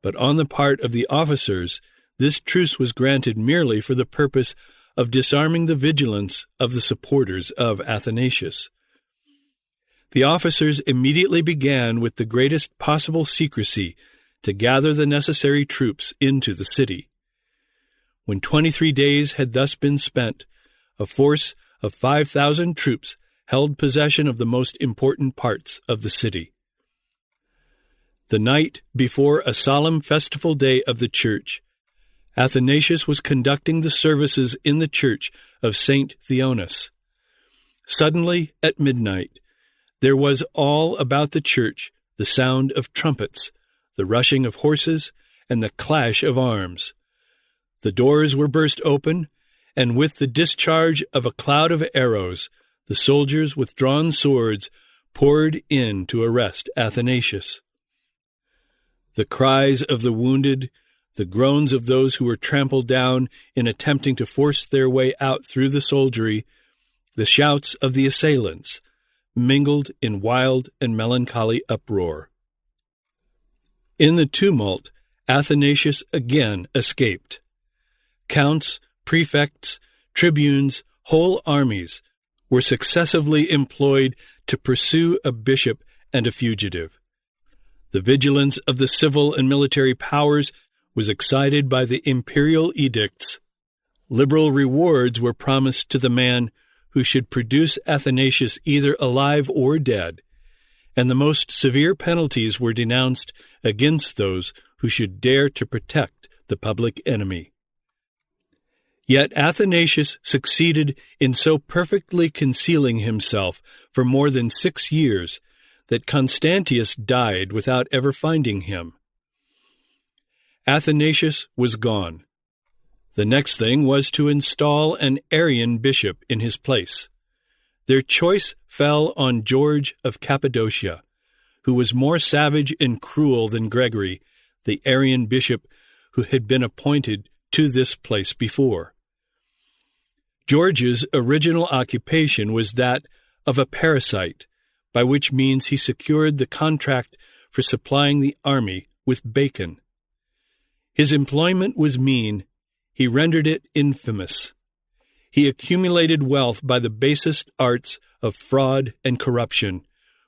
but on the part of the officers, this truce was granted merely for the purpose of disarming the vigilance of the supporters of Athanasius. The officers immediately began with the greatest possible secrecy to gather the necessary troops into the city. When 23 days had thus been spent, a force of 5,000 troops held possession of the most important parts of the city. The night before a solemn festival day of the church, Athanasius was conducting the services in the church of St. Theonas. Suddenly, at midnight, there was all about the church the sound of trumpets, the rushing of horses, and the clash of arms. The doors were burst open, and with the discharge of a cloud of arrows, the soldiers with drawn swords poured in to arrest Athanasius. The cries of the wounded, the groans of those who were trampled down in attempting to force their way out through the soldiery, the shouts of the assailants, mingled in wild and melancholy uproar. In the tumult, Athanasius again escaped. Counts, prefects, tribunes, whole armies were successively employed to pursue a bishop and a fugitive. The vigilance of the civil and military powers was excited by the imperial edicts. Liberal rewards were promised to the man who should produce Athanasius either alive or dead, and the most severe penalties were denounced against those who should dare to protect the public enemy. Yet Athanasius succeeded in so perfectly concealing himself for more than 6 years that Constantius died without ever finding him. Athanasius was gone. The next thing was to install an Arian bishop in his place. Their choice fell on George of Cappadocia, who was more savage and cruel than Gregory, the Arian bishop who had been appointed to this place before. George's original occupation was that of a parasite, by which means he secured the contract for supplying the army with bacon. His employment was mean. He rendered it infamous. He accumulated wealth by the basest arts of fraud and corruption,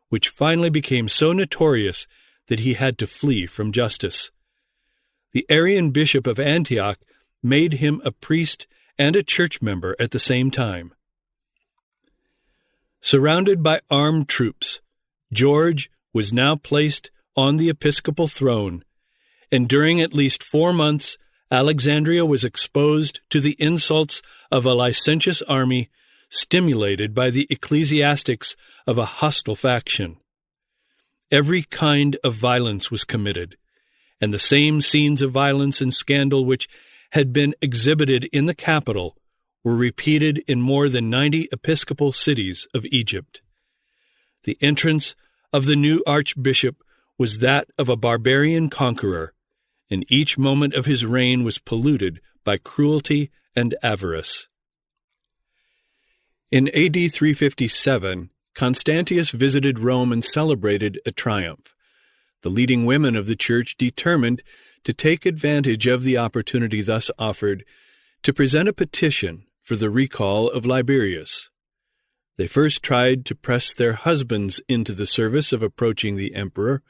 which finally became so notorious that he had to flee from justice. The Arian bishop of Antioch made him a priest and a church member at the same time. Surrounded by armed troops, George was now placed on the episcopal throne, and during at least 4 months, Alexandria was exposed to the insults of a licentious army stimulated by the ecclesiastics of a hostile faction. Every kind of violence was committed, and the same scenes of violence and scandal which had been exhibited in the capital were repeated in more than 90 episcopal cities of Egypt. The entrance of the new archbishop was that of a barbarian conqueror, and each moment of his reign was polluted by cruelty and avarice. In AD 357, Constantius visited Rome and celebrated a triumph. The leading women of the Church determined to take advantage of the opportunity thus offered to present a petition for the recall of Liberius. They first tried to press their husbands into the service of approaching the emperor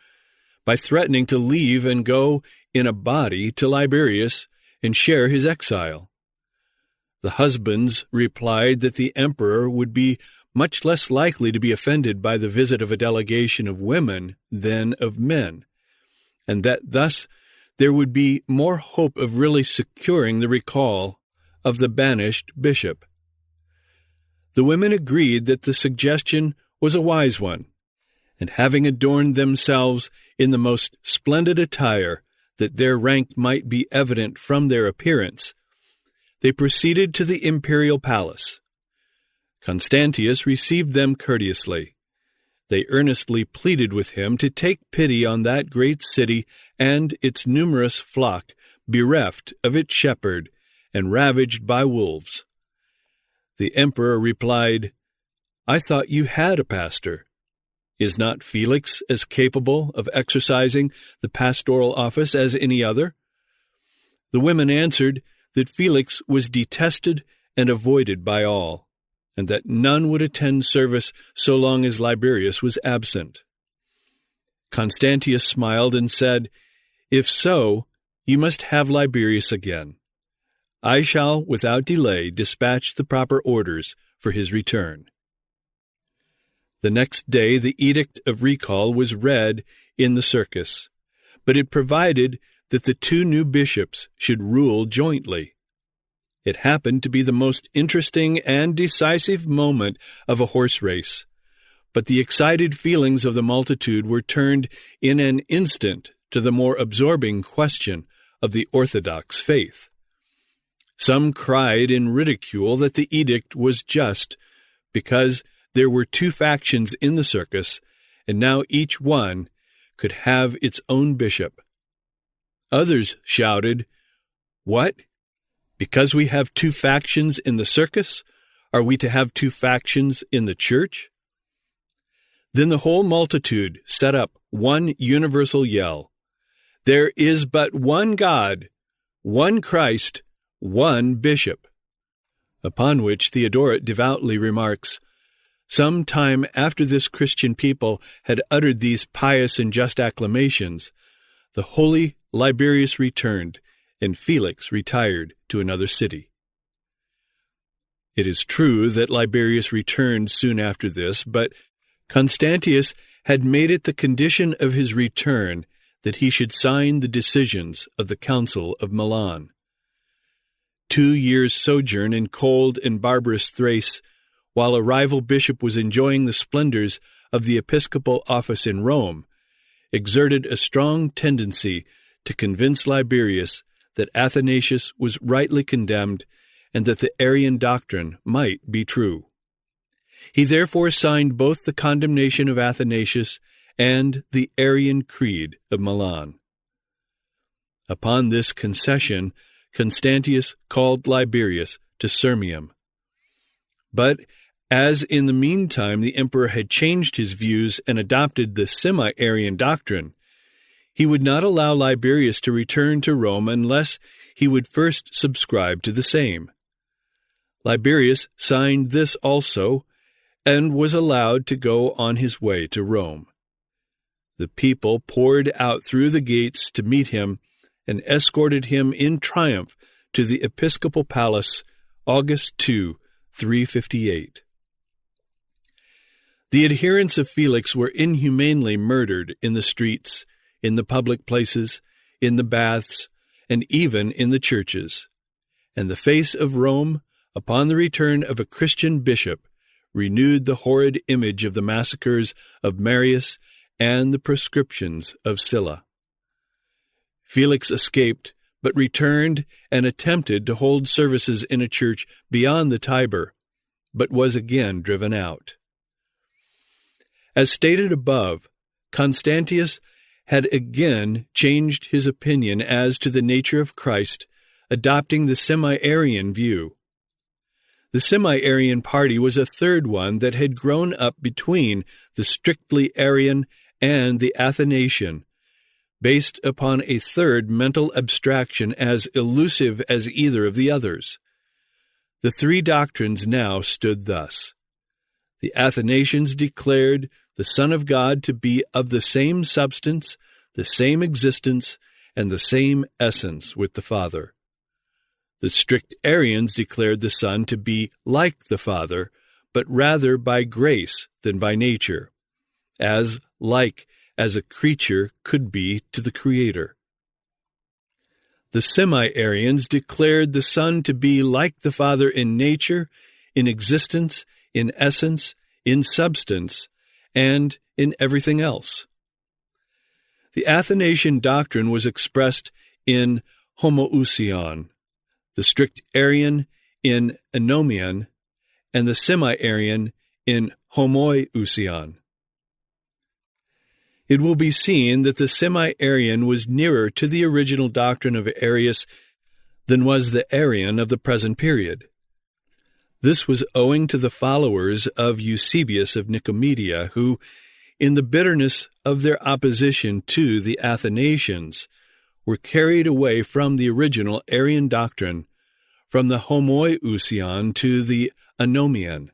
by threatening to leave and go in a body to Liberius and share his exile. The husbands replied that the emperor would be much less likely to be offended by the visit of a delegation of women than of men, and that thus there would be more hope of really securing the recall of the banished bishop. The women agreed that the suggestion was a wise one, and having adorned themselves in the most splendid attire, that their rank might be evident from their appearance, they proceeded to the imperial palace. Constantius received them courteously. They earnestly pleaded with him to take pity on that great city and its numerous flock, bereft of its shepherd and ravaged by wolves. The emperor replied, "I thought you had a pastor. Is not Felix as capable of exercising the pastoral office as any other?" The women answered that Felix was detested and avoided by all, and that none would attend service so long as Liberius was absent. Constantius smiled and said, "If so, you must have Liberius again. I shall without delay dispatch the proper orders for his return." The next day the edict of recall was read in the circus, but it provided that the two new bishops should rule jointly. It happened to be the most interesting and decisive moment of a horse race, but the excited feelings of the multitude were turned in an instant to the more absorbing question of the Orthodox faith. Some cried in ridicule that the edict was just, because there were two factions in the circus, and now each one could have its own bishop. Others shouted, "What? Because we have two factions in the circus, are we to have two factions in the church?" Then the whole multitude set up one universal yell, "There is but one God, one Christ, one bishop." Upon which Theodoret devoutly remarks, "Some time after this Christian people had uttered these pious and just acclamations, the holy Liberius returned, and Felix retired to another city." It is true that Liberius returned soon after this, but Constantius had made it the condition of his return that he should sign the decisions of the Council of Milan. 2 years' sojourn in cold and barbarous Thrace, while a rival bishop was enjoying the splendors of the episcopal office in Rome, exerted a strong tendency to convince Liberius that Athanasius was rightly condemned and that the Arian doctrine might be true. He therefore signed both the condemnation of Athanasius and the Arian Creed of Milan. Upon this concession, Constantius called Liberius to Sirmium. But as in the meantime the emperor had changed his views and adopted the semi-Arian doctrine, he would not allow Liberius to return to Rome unless he would first subscribe to the same. Liberius signed this also, and was allowed to go on his way to Rome. The people poured out through the gates to meet him and escorted him in triumph to the episcopal palace, August 2, 358. The adherents of Felix were inhumanely murdered in the streets, in the public places, in the baths, and even in the churches. And the face of Rome, upon the return of a Christian bishop, renewed the horrid image of the massacres of Marius and the proscriptions of Sylla. Felix escaped but returned and attempted to hold services in a church beyond the Tiber, but was again driven out. As stated above, Constantius had again changed his opinion as to the nature of Christ, adopting the semi-Arian view. The semi-Arian party was a third one that had grown up between the strictly Arian and the Athanasian, based upon a third mental abstraction as elusive as either of the others. The three doctrines now stood thus. The Athanasians declared the Son of God to be of the same substance, the same existence, and the same essence with the Father. The strict Arians declared the Son to be like the Father, but rather by grace than by nature, as like as a creature could be to the Creator. The semi-Arians declared the Son to be like the Father in nature, in existence, in essence, in substance, and in everything else. The Athanasian doctrine was expressed in homoousion, the strict Arian in anomion, and the semi-Arian in homoiousion. It will be seen that the semi-Arian was nearer to the original doctrine of Arius than was the Arian of the present period. This was owing to the followers of Eusebius of Nicomedia, who, in the bitterness of their opposition to the Athanasians, were carried away from the original Arian doctrine, from the homoiousion to the anomian.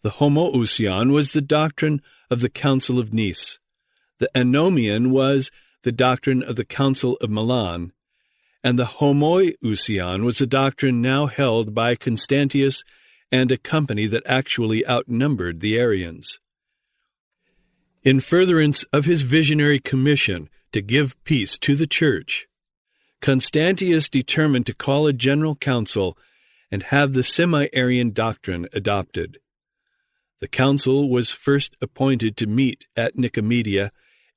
The homoousion was the doctrine of the Council of Nice. The anomian was the doctrine of the Council of Milan, and the homoiousion was the doctrine now held by Constantius and a company that actually outnumbered the Arians. In furtherance of his visionary commission to give peace to the Church, Constantius determined to call a general council and have the semi-Arian doctrine adopted. The council was first appointed to meet at Nicomedia,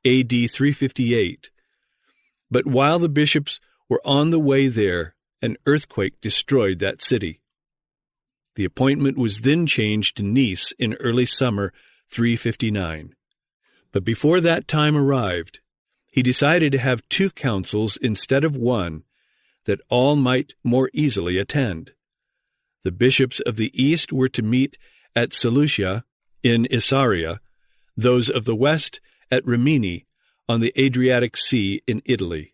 A.D. 358, but while the bishops were on the way there, an earthquake destroyed that city. The appointment was then changed to Nice in early summer 359. But before that time arrived, he decided to have two councils instead of one, that all might more easily attend. The bishops of the east were to meet at Seleucia in Isauria, those of the west at Rimini on the Adriatic Sea in Italy.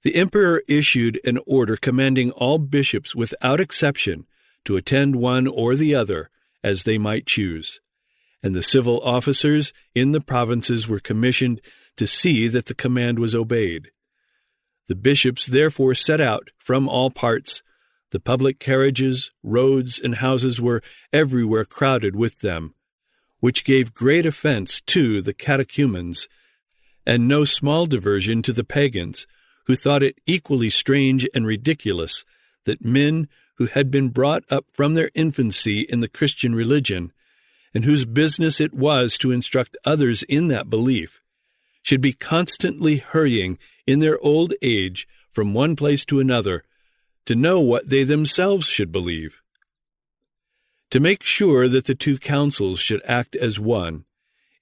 The emperor issued an order commanding all bishops without exception to attend one or the other as they might choose, and the civil officers in the provinces were commissioned to see that the command was obeyed. The bishops therefore set out from all parts. The public carriages, roads, and houses were everywhere crowded with them, which gave great offense to the catechumens, and no small diversion to the pagans, who thought it equally strange and ridiculous that men who had been brought up from their infancy in the Christian religion, and whose business it was to instruct others in that belief, should be constantly hurrying in their old age from one place to another to know what they themselves should believe. To make sure that the two councils should act as one,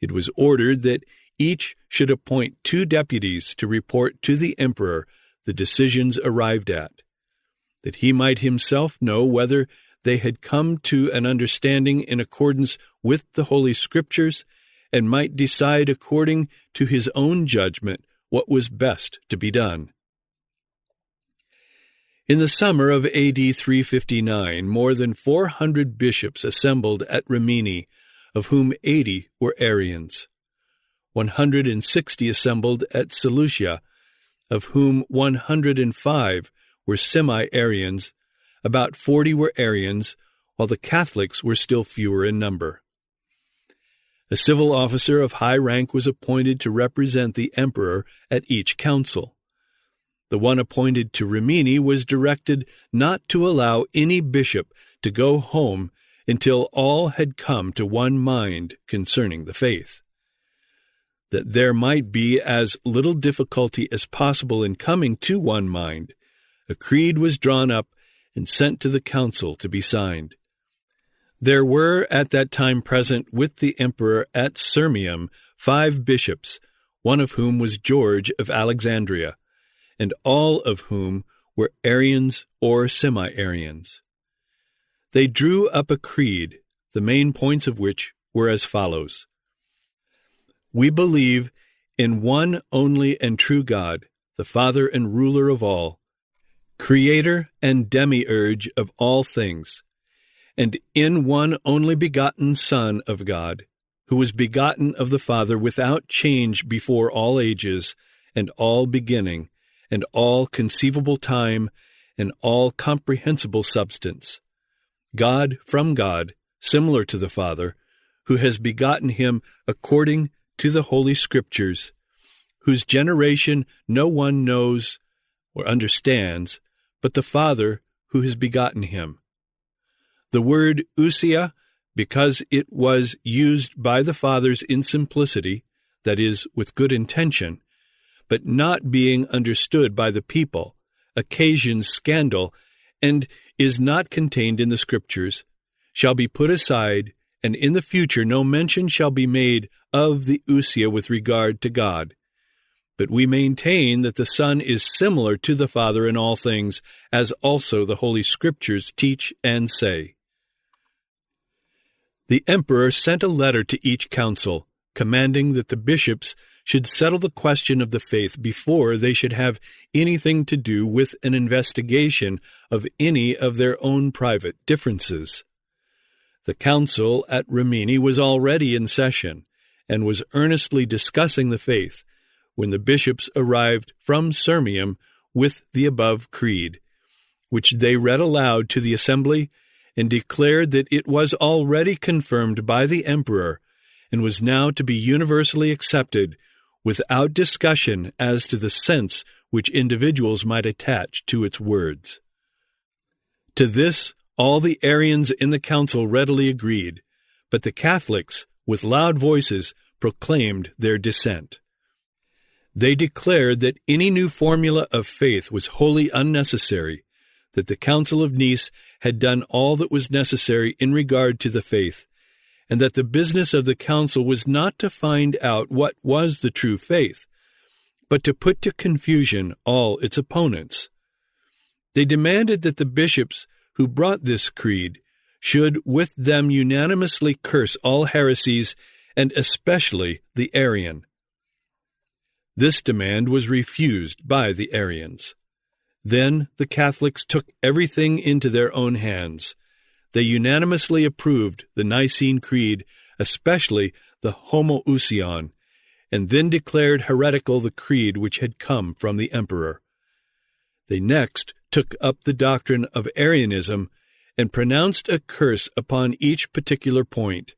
it was ordered that each should appoint 2 deputies to report to the emperor the decisions arrived at, that he might himself know whether they had come to an understanding in accordance with the Holy Scriptures, and might decide according to his own judgment what was best to be done. In the summer of A.D. 359, more than 400 bishops assembled at Rimini, of whom 80 were Arians. 160 assembled at Seleucia, of whom 105 were semi-Arians, about 40 were Arians, while the Catholics were still fewer in number. A civil officer of high rank was appointed to represent the emperor at each council. The one appointed to Rimini was directed not to allow any bishop to go home until all had come to one mind concerning the faith. that there might be as little difficulty as possible in coming to one mind, a creed was drawn up and sent to the council to be signed. There were at that time present with the emperor at Sirmium 5 bishops, one of whom was George of Alexandria, and all of whom were Arians or semi-Arians. They drew up a creed, the main points of which were as follows. We believe in one only and true God, the Father and ruler of all, creator and demiurge of all things, and in one only begotten Son of God, who was begotten of the Father without change before all ages, and all beginning, and all conceivable time, and all comprehensible substance. God from God, similar to the Father, who has begotten him according to the Holy Scriptures, whose generation no one knows or understands, but the Father who has begotten him. The word ousia, because it was used by the fathers in simplicity, that is, with good intention, but not being understood by the people, occasions scandal, and is not contained in the Scriptures, shall be put aside, and in the future no mention shall be made of the ousia with regard to God. But we maintain that the Son is similar to the Father in all things, as also the Holy Scriptures teach and say. The emperor sent a letter to each council, commanding that the bishops should settle the question of the faith before they should have anything to do with an investigation of any of their own private differences. The council at Rimini was already in session, and was earnestly discussing the faith, when the bishops arrived from Sirmium with the above creed, which they read aloud to the assembly, and declared that it was already confirmed by the emperor, and was now to be universally accepted, without discussion as to the sense which individuals might attach to its words. To this all the Arians in the council readily agreed, but the Catholics, with loud voices, proclaimed their dissent. They declared that any new formula of faith was wholly unnecessary, that the Council of Nice had done all that was necessary in regard to the faith, and that the business of the council was not to find out what was the true faith, but to put to confusion all its opponents. They demanded that the bishops who brought this creed should with them unanimously curse all heresies, and especially the Arian. This demand was refused by the Arians. Then the Catholics took everything into their own hands. They unanimously approved the Nicene Creed, especially the Homoousion, and then declared heretical the creed which had come from the emperor. They next took up the doctrine of Arianism and pronounced a curse upon each particular point,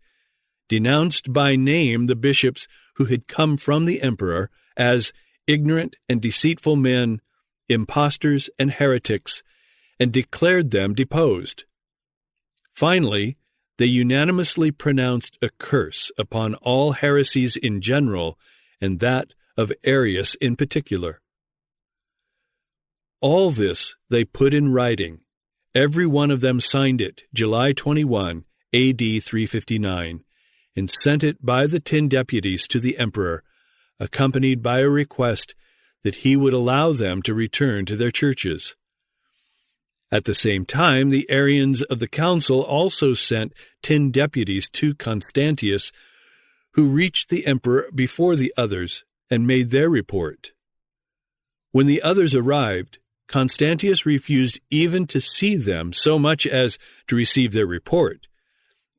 denounced by name the bishops who had come from the emperor as ignorant and deceitful men, impostors and heretics, and declared them deposed. Finally, they unanimously pronounced a curse upon all heresies in general, and that of Arius in particular. All this they put in writing. Every one of them signed it July 21, A.D. 359, and sent it by the 10 deputies to the emperor, accompanied by a request that he would allow them to return to their churches. At the same time, the Arians of the council also sent 10 deputies to Constantius, who reached the emperor before the others and made their report. When the others arrived, Constantius refused even to see them so much as to receive their report,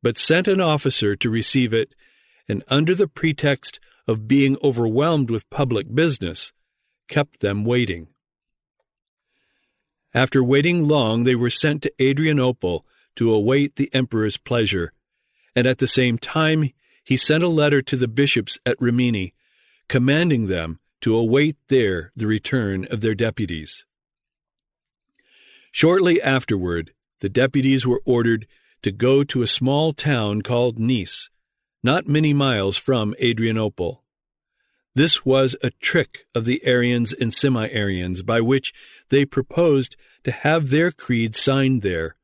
but sent an officer to receive it, and under the pretext of being overwhelmed with public business, kept them waiting. After waiting long, they were sent to Adrianople to await the emperor's pleasure, and at the same time he sent a letter to the bishops at Rimini, commanding them to await there the return of their deputies. Shortly afterward, the deputies were ordered to go to a small town called Nice, not many miles from Adrianople. This was a trick of the Arians and semi-Arians by which they proposed to have their creed signed there,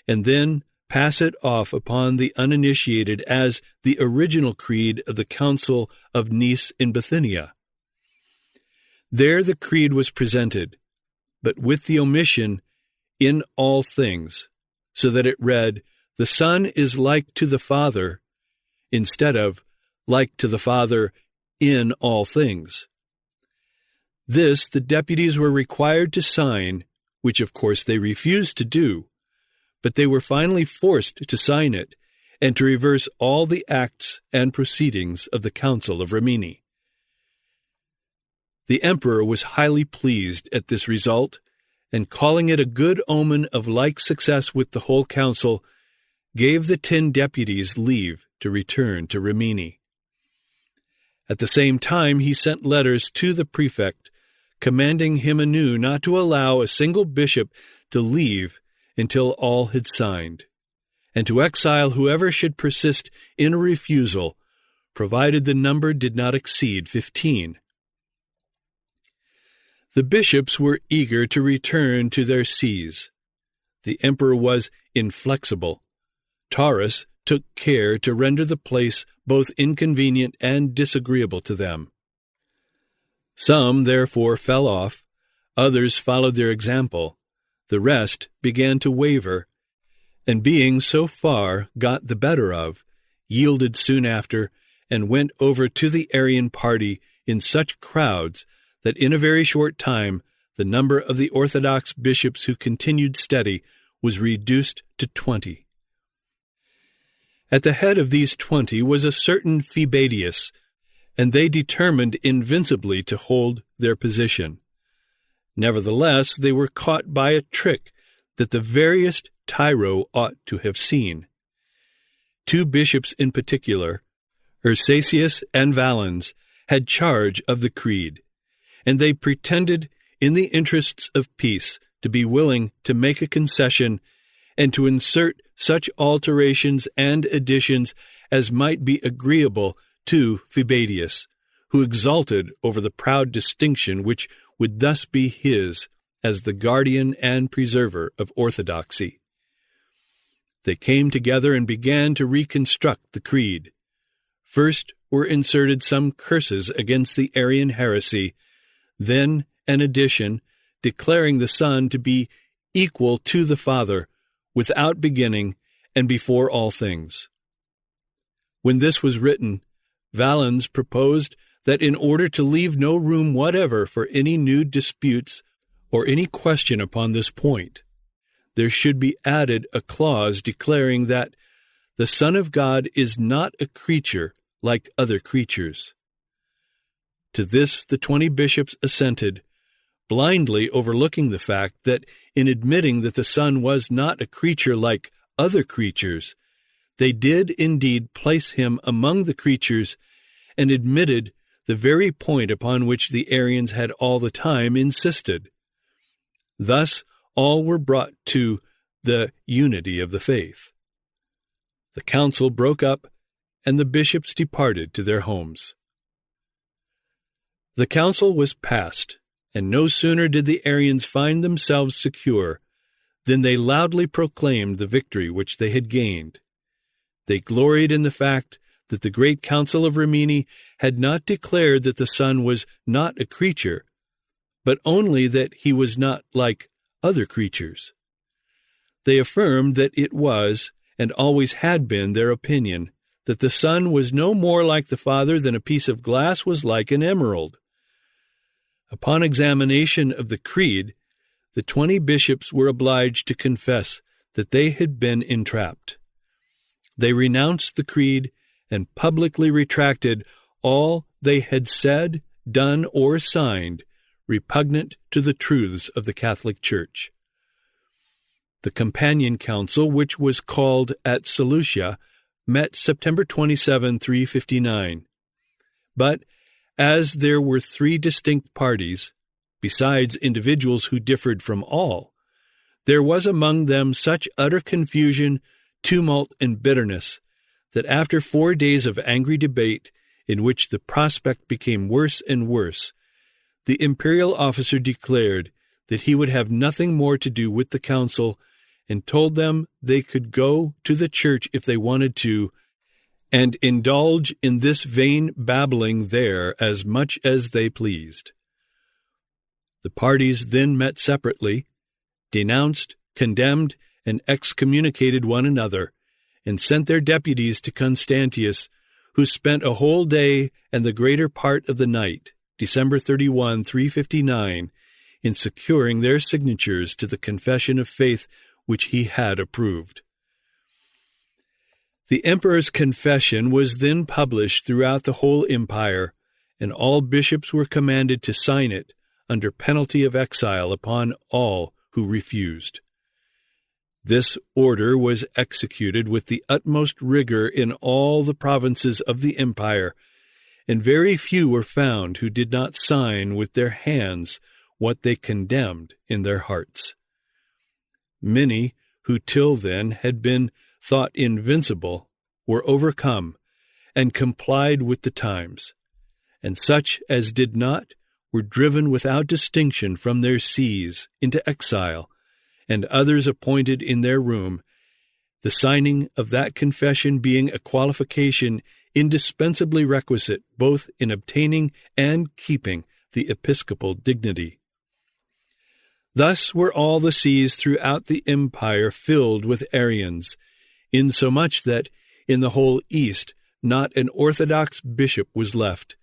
and then pass it off upon the uninitiated as the original creed of the Council of Nice in Bithynia. There the creed was presented, but with the omission "in all things," so that it read, "The Son is like to the Father," instead of "like to the Father in all things." This the deputies were required to sign, which of course they refused to do, but they were finally forced to sign it and to reverse all the acts and proceedings of the Council of Rimini. The emperor was highly pleased at this result, and calling it a good omen of like success with the whole council, gave the 10 deputies leave to return to Rimini. At the same time he sent letters to the prefect, commanding him anew not to allow a single bishop to leave until all had signed, and to exile whoever should persist in a refusal, provided the number did not exceed 15. The bishops were eager to return to their sees. The emperor was inflexible. Taurus took care to render the place both inconvenient and disagreeable to them. Some, therefore, fell off, others followed their example, the rest began to waver, and being so far got the better of, yielded soon after, and went over to the Arian party in such crowds that in a very short time the number of the Orthodox bishops who continued steady was reduced to 20. At the head of these 20 was a certain Phoebadius, and they determined invincibly to hold their position. Nevertheless, they were caught by a trick that the veriest tyro ought to have seen. 2 bishops in particular, Ursacius and Valens, had charge of the creed, and they pretended, in the interests of peace, to be willing to make a concession and to insert such alterations and additions as might be agreeable to Phoebadius, who exulted over the proud distinction which would thus be his as the guardian and preserver of orthodoxy. They came together and began to reconstruct the creed. First were inserted some curses against the Arian heresy, then an addition declaring the Son to be equal to the Father, without beginning and before all things. When this was written, Valens proposed that in order to leave no room whatever for any new disputes or any question upon this point, there should be added a clause declaring that the Son of God is not a creature like other creatures. To this the 20 bishops assented, blindly overlooking the fact that in admitting that the Son was not a creature like other creatures, they did indeed place him among the creatures and admitted the very point upon which the Arians had all the time insisted. Thus all were brought to the unity of the faith. The council broke up, and the bishops departed to their homes. The council was passed, and no sooner did the Arians find themselves secure than they loudly proclaimed the victory which they had gained. They gloried in the fact that the great council of Rimini had not declared that the Son was not a creature, but only that he was not like other creatures. They affirmed that it was, and always had been, their opinion that the Son was no more like the Father than a piece of glass was like an emerald. Upon examination of the creed, the 20 bishops were obliged to confess that they had been entrapped. They renounced the creed and publicly retracted all they had said, done, or signed repugnant to the truths of the Catholic Church. The Companion Council, which was called at Seleucia, met September 27, 359. But as there were 3 distinct parties, besides individuals who differed from all, there was among them such utter confusion, tumult, and bitterness, that after 4 days of angry debate, in which the prospect became worse and worse, the imperial officer declared that he would have nothing more to do with the council and told them they could go to the church if they wanted to and indulge in this vain babbling there as much as they pleased. The parties then met separately, denounced, condemned, and excommunicated one another, and sent their deputies to Constantius, who spent a whole day and the greater part of the night, December 31, 359, in securing their signatures to the confession of faith which he had approved. The emperor's confession was then published throughout the whole empire, and all bishops were commanded to sign it under penalty of exile upon all who refused. This order was executed with the utmost rigor in all the provinces of the empire, and very few were found who did not sign with their hands what they condemned in their hearts. Many who till then had been thought invincible were overcome and complied with the times, and such as did not were driven without distinction from their sees into exile, and others appointed in their room, the signing of that confession being a qualification indispensably requisite both in obtaining and keeping the episcopal dignity. Thus were all the sees throughout the empire filled with Arians, insomuch that in the whole East not an Orthodox bishop was left,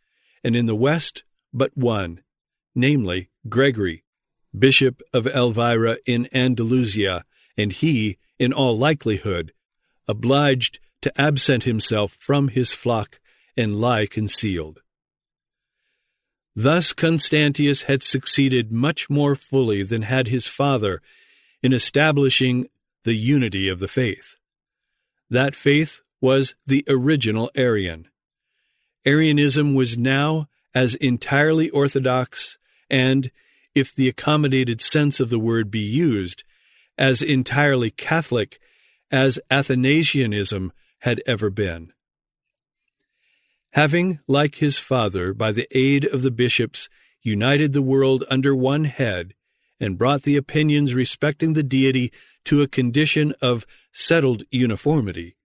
and in the West but one, namely Gregory, bishop of Elvira in Andalusia, and he, in all likelihood, obliged to absent himself from his flock and lie concealed. Thus Constantius had succeeded much more fully than had his father in establishing the unity of the faith. That faith was the original Arian. Arianism was now as entirely orthodox and, if the accommodated sense of the word be used, as entirely Catholic as Athanasianism had ever been. Having, like his father, by the aid of the bishops, united the world under one head, and brought the opinions respecting the deity to a condition of settled uniformity,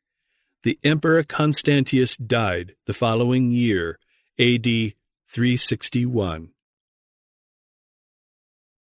the Emperor Constantius died the following year, A.D. 361.